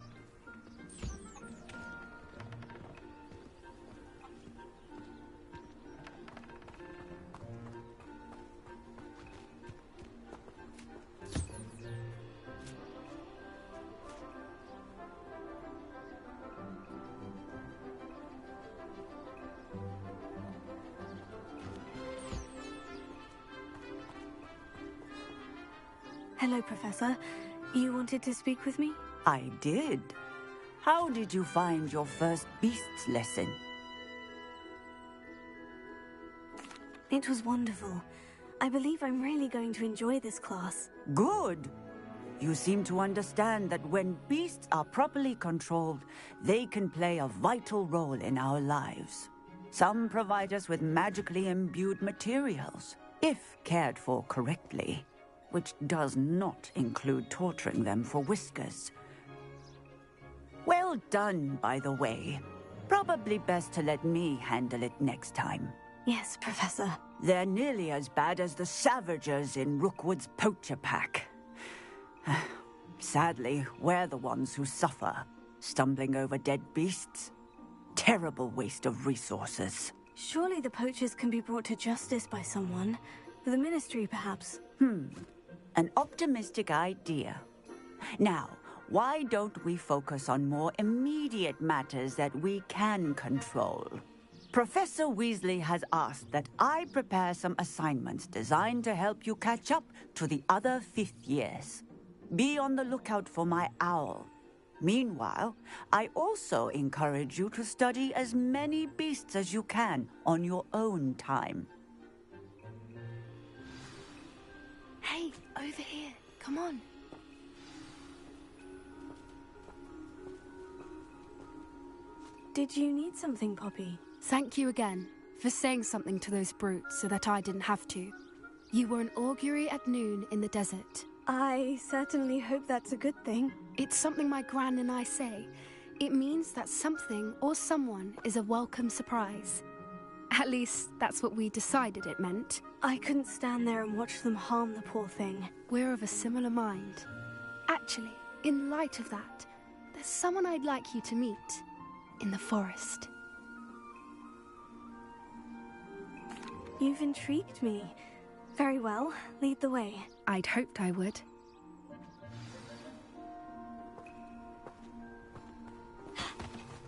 Hello, Professor. You wanted to speak with me?
I did. How did you find your first beasts lesson?
It was wonderful. I believe I'm really going to enjoy this class.
Good. You seem to understand that when beasts are properly controlled, they can play a vital role in our lives. Some provide us with magically imbued materials, if cared for correctly, which does not include torturing them for whiskers. Well done, by the way. Probably best to let me handle it next time.
Yes, Professor.
They're nearly as bad as the Savagers in Rookwood's poacher pack. Sadly, we're the ones who suffer, stumbling over dead beasts. Terrible waste of resources.
Surely the poachers can be brought to justice by someone. The Ministry, perhaps.
An optimistic idea. Now, why don't we focus on more immediate matters that we can control? Professor Weasley has asked that I prepare some assignments designed to help you catch up to the other fifth years. Be on the lookout for my owl. Meanwhile, I also encourage you to study as many beasts as you can on your own time.
Hey, over here. Come on.
Did you need something, Poppy?
Thank you again for saying something to those brutes so that I didn't have to. You were an augury at noon in the desert.
I certainly hope that's a good thing.
It's something my gran and I say. It means that something or someone is a welcome surprise. At least, that's what we decided it meant.
I couldn't stand there and watch them harm the poor thing.
We're of a similar mind. Actually, in light of that, there's someone I'd like you to meet. In the forest.
You've intrigued me. Very well. Lead the way.
I'd hoped I would.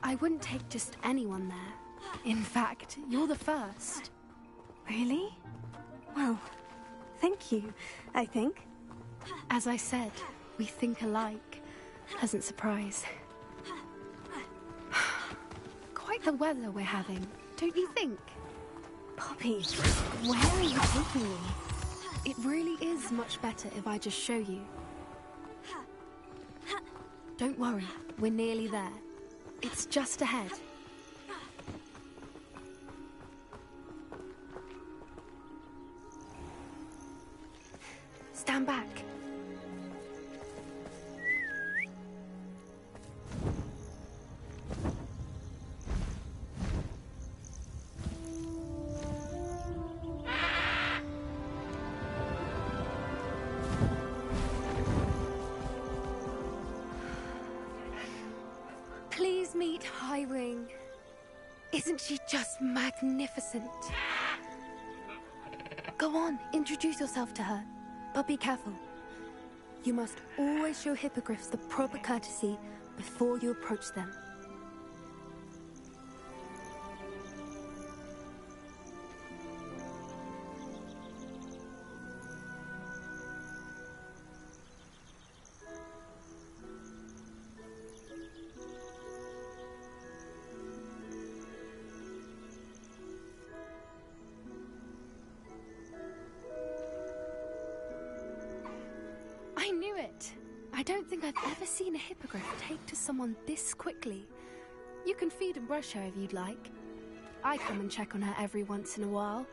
I wouldn't take just anyone there. In fact, you're the first.
Really? Well, thank you, I think.
As I said, we think alike. Pleasant surprise. Quite the weather we're having, don't you think?
Poppy, where are you taking me?
It really is much better if I just show you. Don't worry, we're nearly there. It's just ahead. Stand back. Please meet Highring. Isn't she just magnificent? Go on, introduce yourself to her. But be careful. You must always show hippogriffs the proper courtesy before you approach them. I don't think I've ever seen a hippogriff take to someone this quickly. You can feed and brush her if you'd like. I come and check on her every once in a while.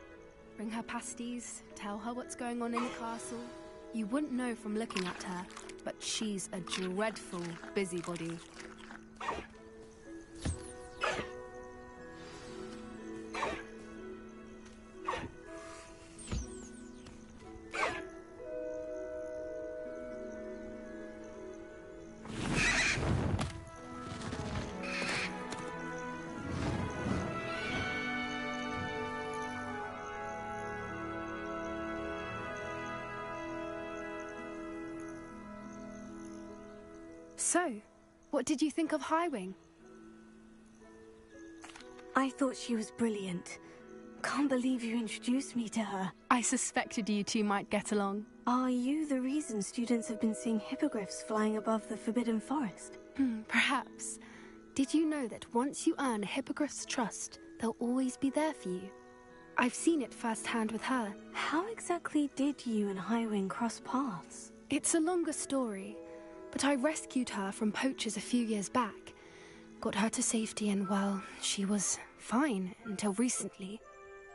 Bring her pasties, tell her what's going on in the castle. You wouldn't know from looking at her, but she's a dreadful busybody. So, what did you think of Highwing?
I thought she was brilliant. Can't believe you introduced me to her.
I suspected you two might get along.
Are you the reason students have been seeing hippogriffs flying above the Forbidden Forest?
Perhaps. Did you know that once you earn a hippogriff's trust, they'll always be there for you? I've seen it firsthand with her.
How exactly did you and Highwing cross paths?
It's a longer story, but I rescued her from poachers a few years back. Got her to safety and, well, she was fine until recently.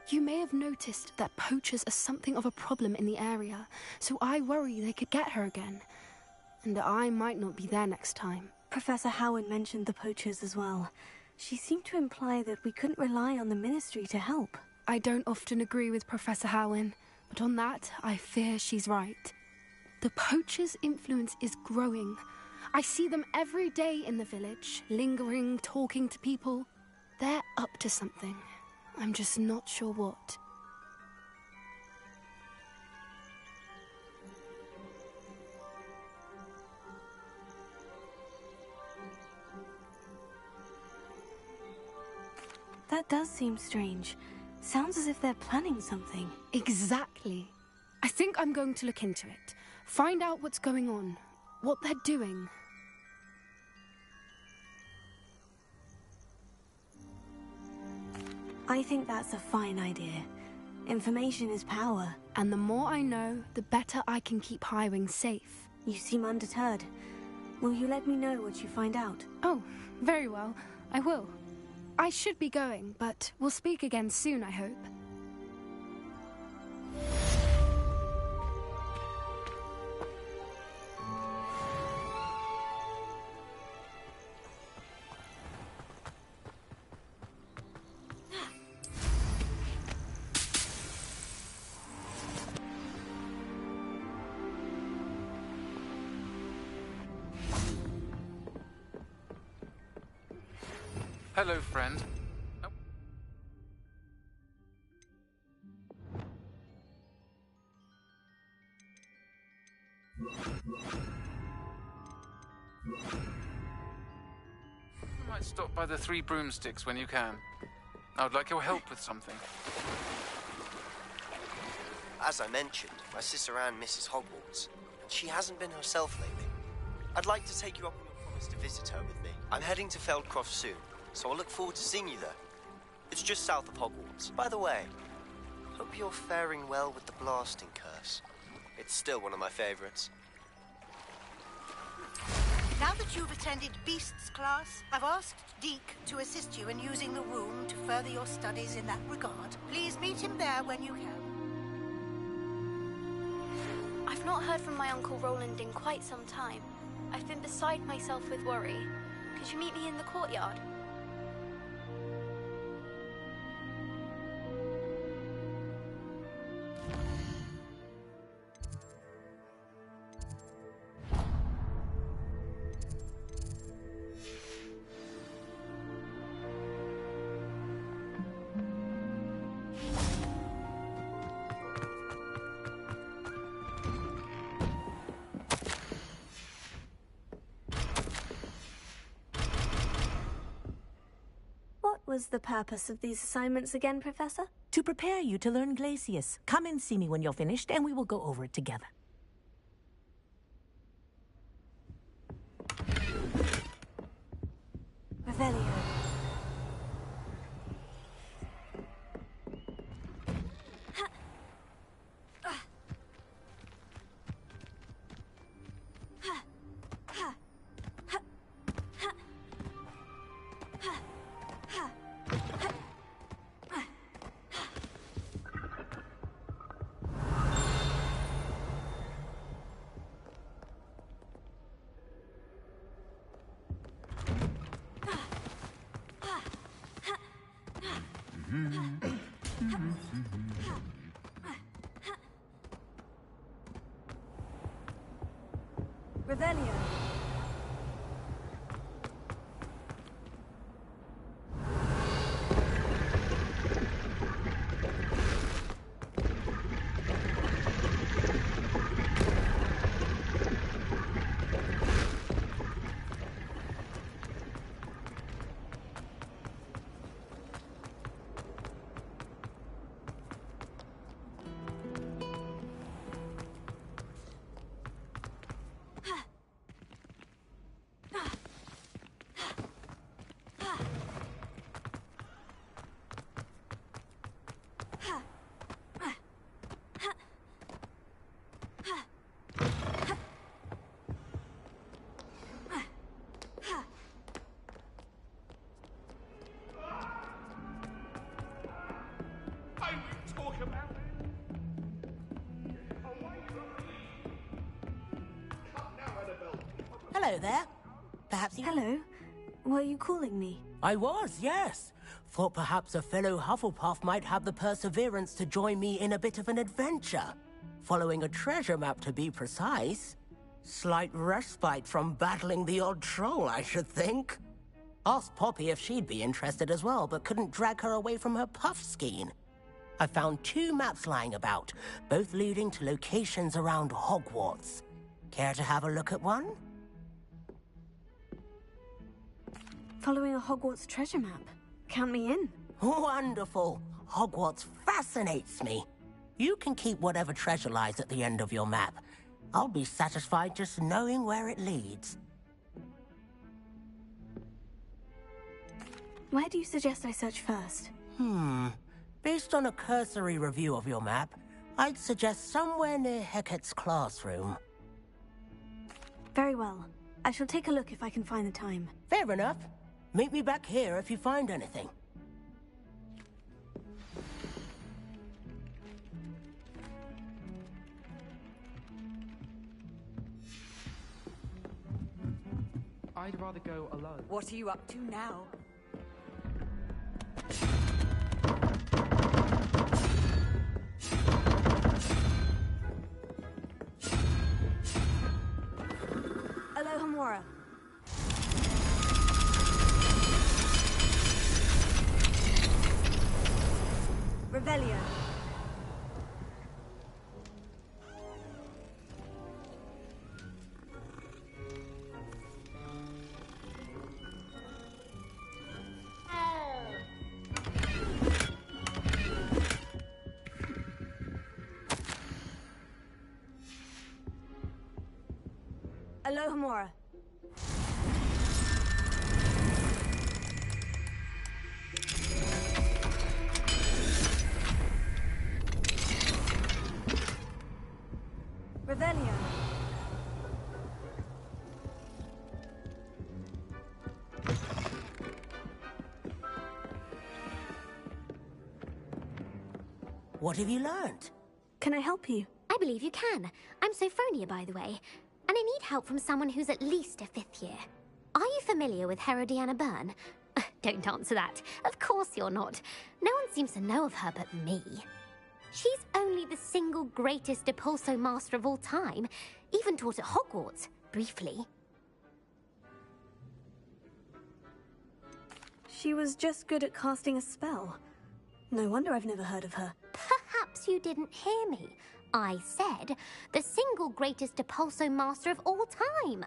You may have noticed that poachers are something of a problem in the area, so I worry they could get her again. And I might not be there next time.
Professor Howard mentioned the poachers as well. She seemed to imply that we couldn't rely on the Ministry to help.
I don't often agree with Professor Howard, but on that, I fear she's right. The poachers' influence is growing. I see them every day in the village, lingering, talking to people. They're up to something. I'm just not sure what.
That does seem strange. Sounds as if they're planning something.
Exactly. I think I'm going to look into it. Find out what's going on, what they're doing.
I think that's a fine idea. Information is power.
And the more I know, the better I can keep Highwing safe.
You seem undeterred. Will you let me know what you find out?
Oh, very well. I will. I should be going, but we'll speak again soon, I hope.
Hello, friend. Oh. You might stop by the Three Broomsticks when you can. I would like your help with something.
As I mentioned, my sister Anne misses Hogwarts, and she hasn't been herself lately. I'd like to take you up on your promise to visit her with me. I'm heading to Feldcroft soon, so I'll look forward to seeing you there. It's just south of Hogwarts. By the way, hope you're faring well with the blasting curse. It's still one of my favorites.
Now that you've attended Beasts class, I've asked Deke to assist you in using the room to further your studies in that regard. Please meet him there when you can.
I've not heard from my Uncle Roland in quite some time. I've been beside myself with worry. Could you meet me in the courtyard?
What was the purpose of these assignments again, Professor?
To prepare you to learn Glacius. Come and see me when you're finished, and we will go over it together.
Revelio. Revelio.
Hello there. Perhaps you...
Hello. Were you calling me?
I was, yes. Thought perhaps a fellow Hufflepuff might have the perseverance to join me in a bit of an adventure. Following a treasure map, to be precise. Slight respite from battling the odd troll, I should think. Asked Poppy if she'd be interested as well, but couldn't drag her away from her puff skein. I found 2 maps lying about, both leading to locations around Hogwarts. Care to have a look at one?
Following a Hogwarts treasure map. Count me in.
Wonderful. Hogwarts fascinates me. You can keep whatever treasure lies at the end of your map. I'll be satisfied just knowing where it leads.
Where do you suggest I search first?
Based on a cursory review of your map, I'd suggest somewhere near Hecat's classroom.
Very well. I shall take a look if I can find the time.
Fair enough. Meet me back here if you find anything.
I'd rather go alone.
What are you up to now?
Alohomora. Revelio. Alohomora. Revelio.
What have you learned?
Can I help you?
I believe you can. I'm Sophronia, by the way. And I need help from someone who's at least a 5th year. Are you familiar with Herodiana Byrne? Don't answer that. Of course you're not. No one seems to know of her but me. She's only the single greatest Depulso master of all time. Even taught at Hogwarts, briefly.
She was just good at casting a spell. No wonder I've never heard of her.
Perhaps you didn't hear me. I said the single greatest Depulso master of all time.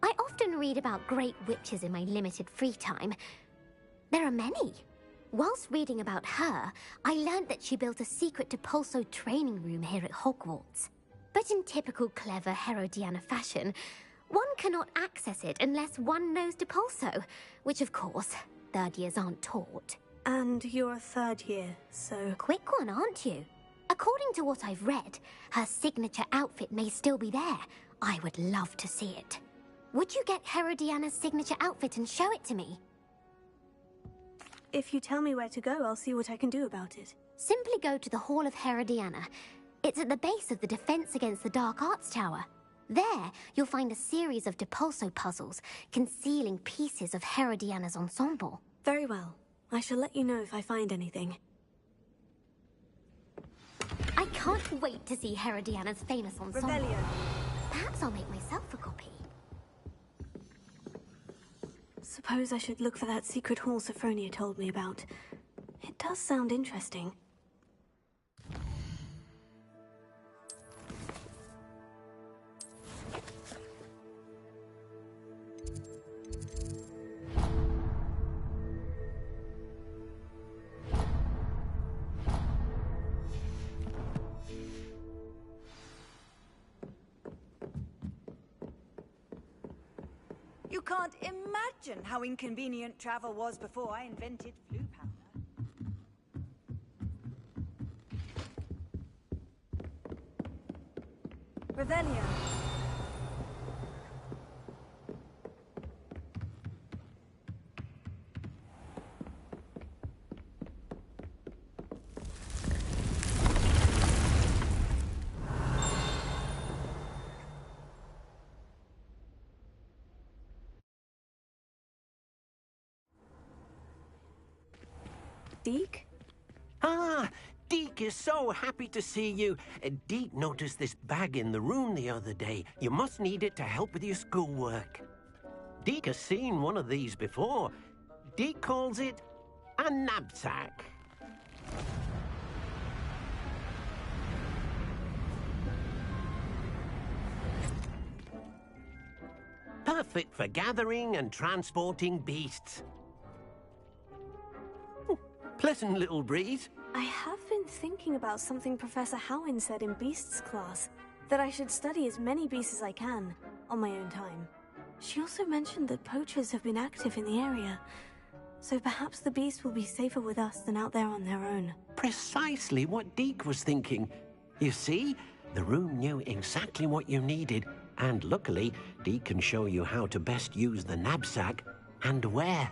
I often read about great witches in my limited free time. There are many. Whilst reading about her, I learned that she built a secret Depulso training room here at Hogwarts. But in typical clever Herodiana fashion, one cannot access it unless one knows Depulso, which of course, 3rd years aren't taught.
And you're a 3rd year, so...
Quick one, aren't you? According to what I've read, her signature outfit may still be there. I would love to see it. Would you get Herodiana's signature outfit and show it to me?
If you tell me where to go, I'll see what I can do about it.
Simply go to the Hall of Herodiana. It's at the base of the Defense Against the Dark Arts Tower. There, you'll find a series of Depulso puzzles concealing pieces of Herodiana's ensemble.
Very well. I shall let you know if I find anything.
I can't wait to see Herodiana's famous ensemble.
Revelio.
Perhaps I'll make myself a copy.
Suppose I should look for that secret hall Sophronia told me about. It does sound interesting.
You can't imagine how inconvenient travel was before I invented flu powder. Revelio.
Deke?
Ah, Deke is so happy to see you. Deke noticed this bag in the room the other day. You must need it to help with your schoolwork. Deke has seen one of these before. Deke calls it a knapsack. Perfect for gathering and transporting beasts. Pleasant little breeze.
I have been thinking about something Professor Howin said in Beasts class, that I should study as many beasts as I can, on my own time. She also mentioned that poachers have been active in the area, so perhaps the beasts will be safer with us than out there on their own.
Precisely what Deke was thinking. You see, the room knew exactly what you needed, and luckily, Deke can show you how to best use the knapsack and where.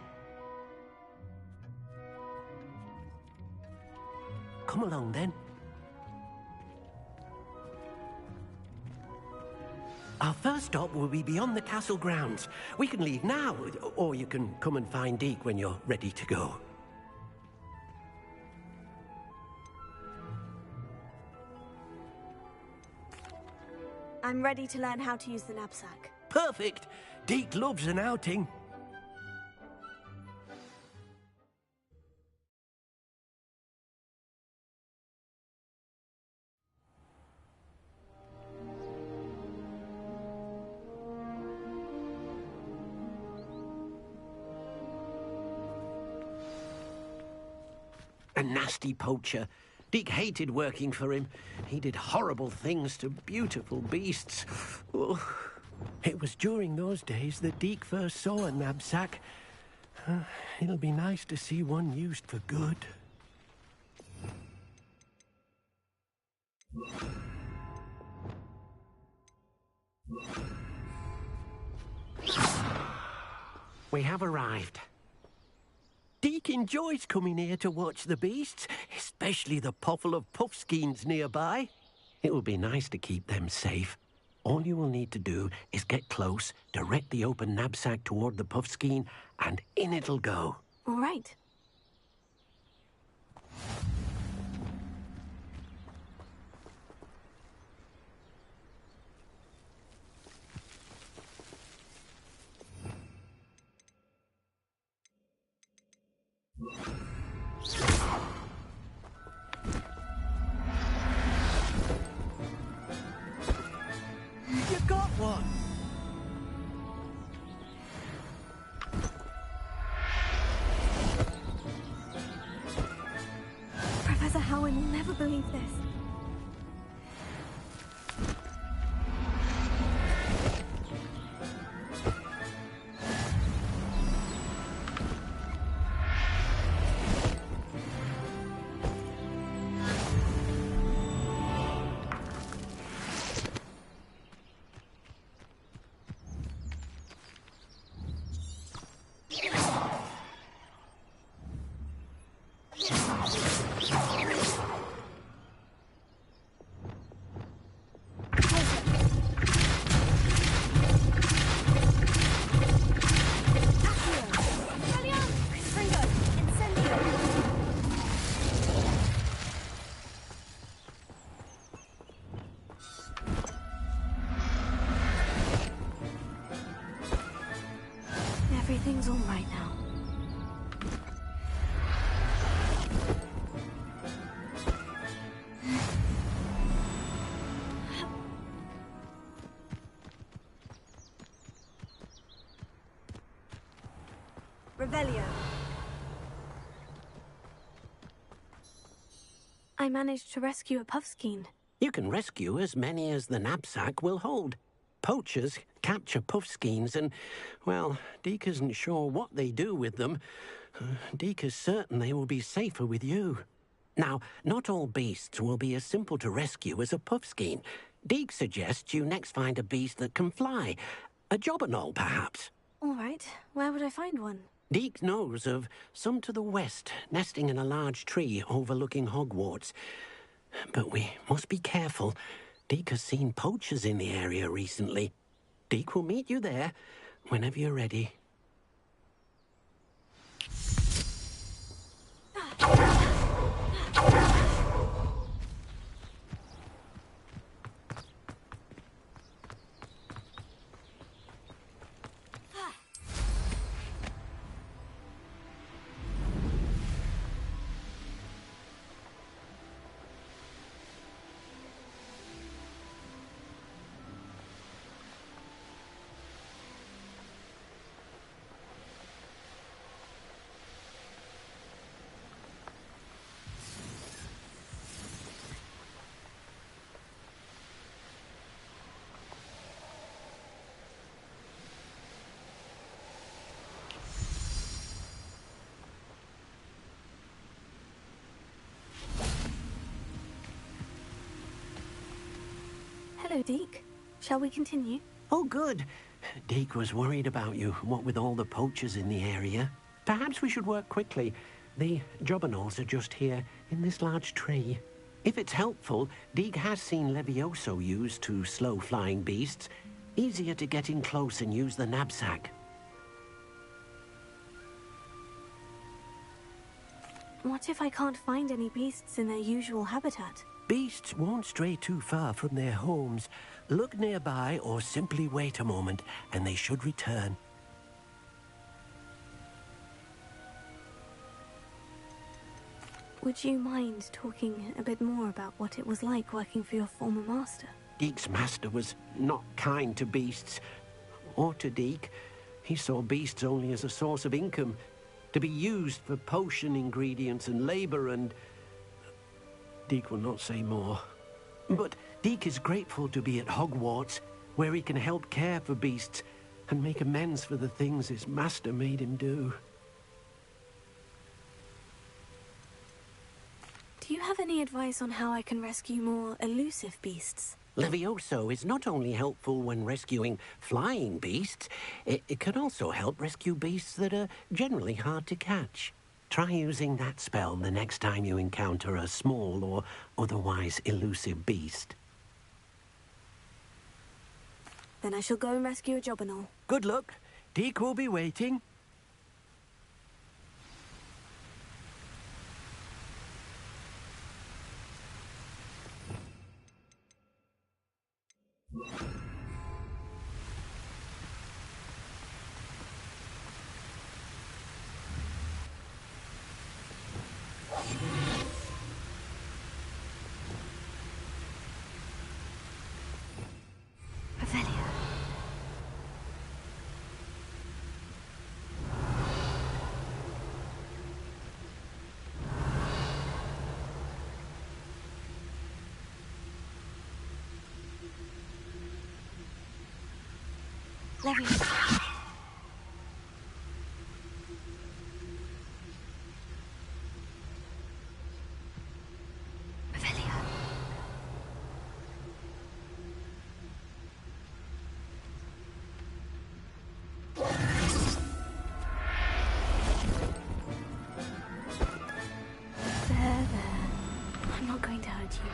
Come along, then. Our first stop will be beyond the castle grounds. We can leave now, or you can come and find Deke when you're ready to go.
I'm ready to learn how to use the knapsack.
Perfect! Deke loves an outing. A nasty poacher. Deke hated working for him. He did horrible things to beautiful beasts. Oh, it was during those days that Deke first saw a knapsack. It'll be nice to see one used for good. We have arrived. Deke enjoys coming here to watch the beasts, especially the potful of puffskeins nearby. It will be nice to keep them safe. All you will need to do is get close, direct the open knapsack toward the puffskein, and in it'll go.
All right.
You got one!
Professor Howin will never believe this.
Revelio.
I managed to rescue a puffskein.
You can rescue as many as the knapsack will hold. Poachers capture puffskeins and, well, Deke isn't sure what they do with them. Deke is certain they will be safer with you. Now, not all beasts will be as simple to rescue as a puffskein. Deke suggests you next find a beast that can fly. A jobberknoll, perhaps.
All right, where would I find one?
Deke knows of some to the west, nesting in a large tree overlooking Hogwarts. But we must be careful. Deke has seen poachers in the area recently. Deke will meet you there whenever you're ready.
Hello, Deke. Shall we continue?
Oh, good. Deke was worried about you, what with all the poachers in the area. Perhaps we should work quickly. The jobberknolls are just here, in this large tree. If it's helpful, Deke has seen Levioso used to slow flying beasts. Easier to get in close and use the knapsack.
What if I can't find any beasts in their usual habitat?
Beasts won't stray too far from their homes. Look nearby or simply wait a moment, and they should return.
Would you mind talking a bit more about what it was like working for your former master?
Deke's master was not kind to beasts, or to Deke. He saw beasts only as a source of income, to be used for potion ingredients and labor, and Deke will not say more. But Deke is grateful to be at Hogwarts, where he can help care for beasts and make amends for the things his master made him do.
Do you have any advice on how I can rescue more elusive beasts?
Levioso is not only helpful when rescuing flying beasts, it can also help rescue beasts that are generally hard to catch. Try using that spell the next time you encounter a small or otherwise elusive beast.
Then I shall go and rescue a jobberknoll.
Good luck. Deke will be waiting.
Levioso. There. I'm not going to hurt you.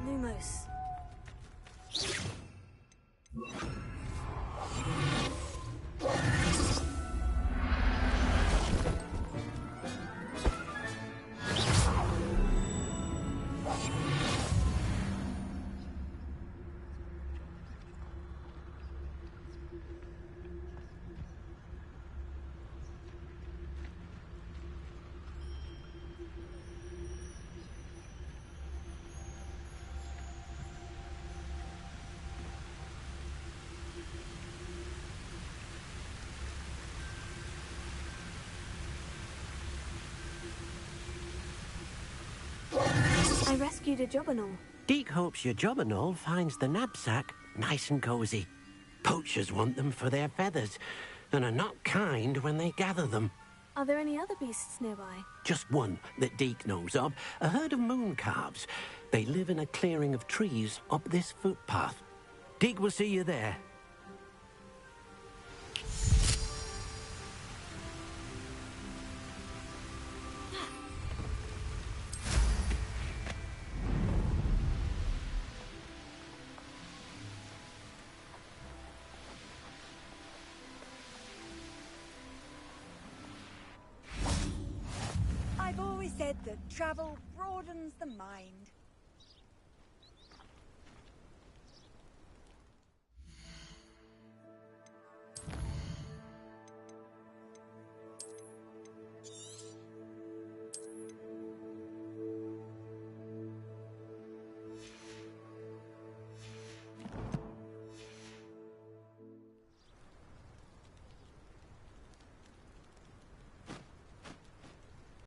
Lumos. I rescued a Jobberknoll.
Deke hopes your Jobberknoll finds the knapsack nice and cozy. Poachers want them for their feathers, and are not kind when they gather them.
Are there any other beasts nearby?
Just one that Deke knows of, a herd of moon calves. They live in a clearing of trees up this footpath. Deke will see you there.
I've always said that travel broadens the mind.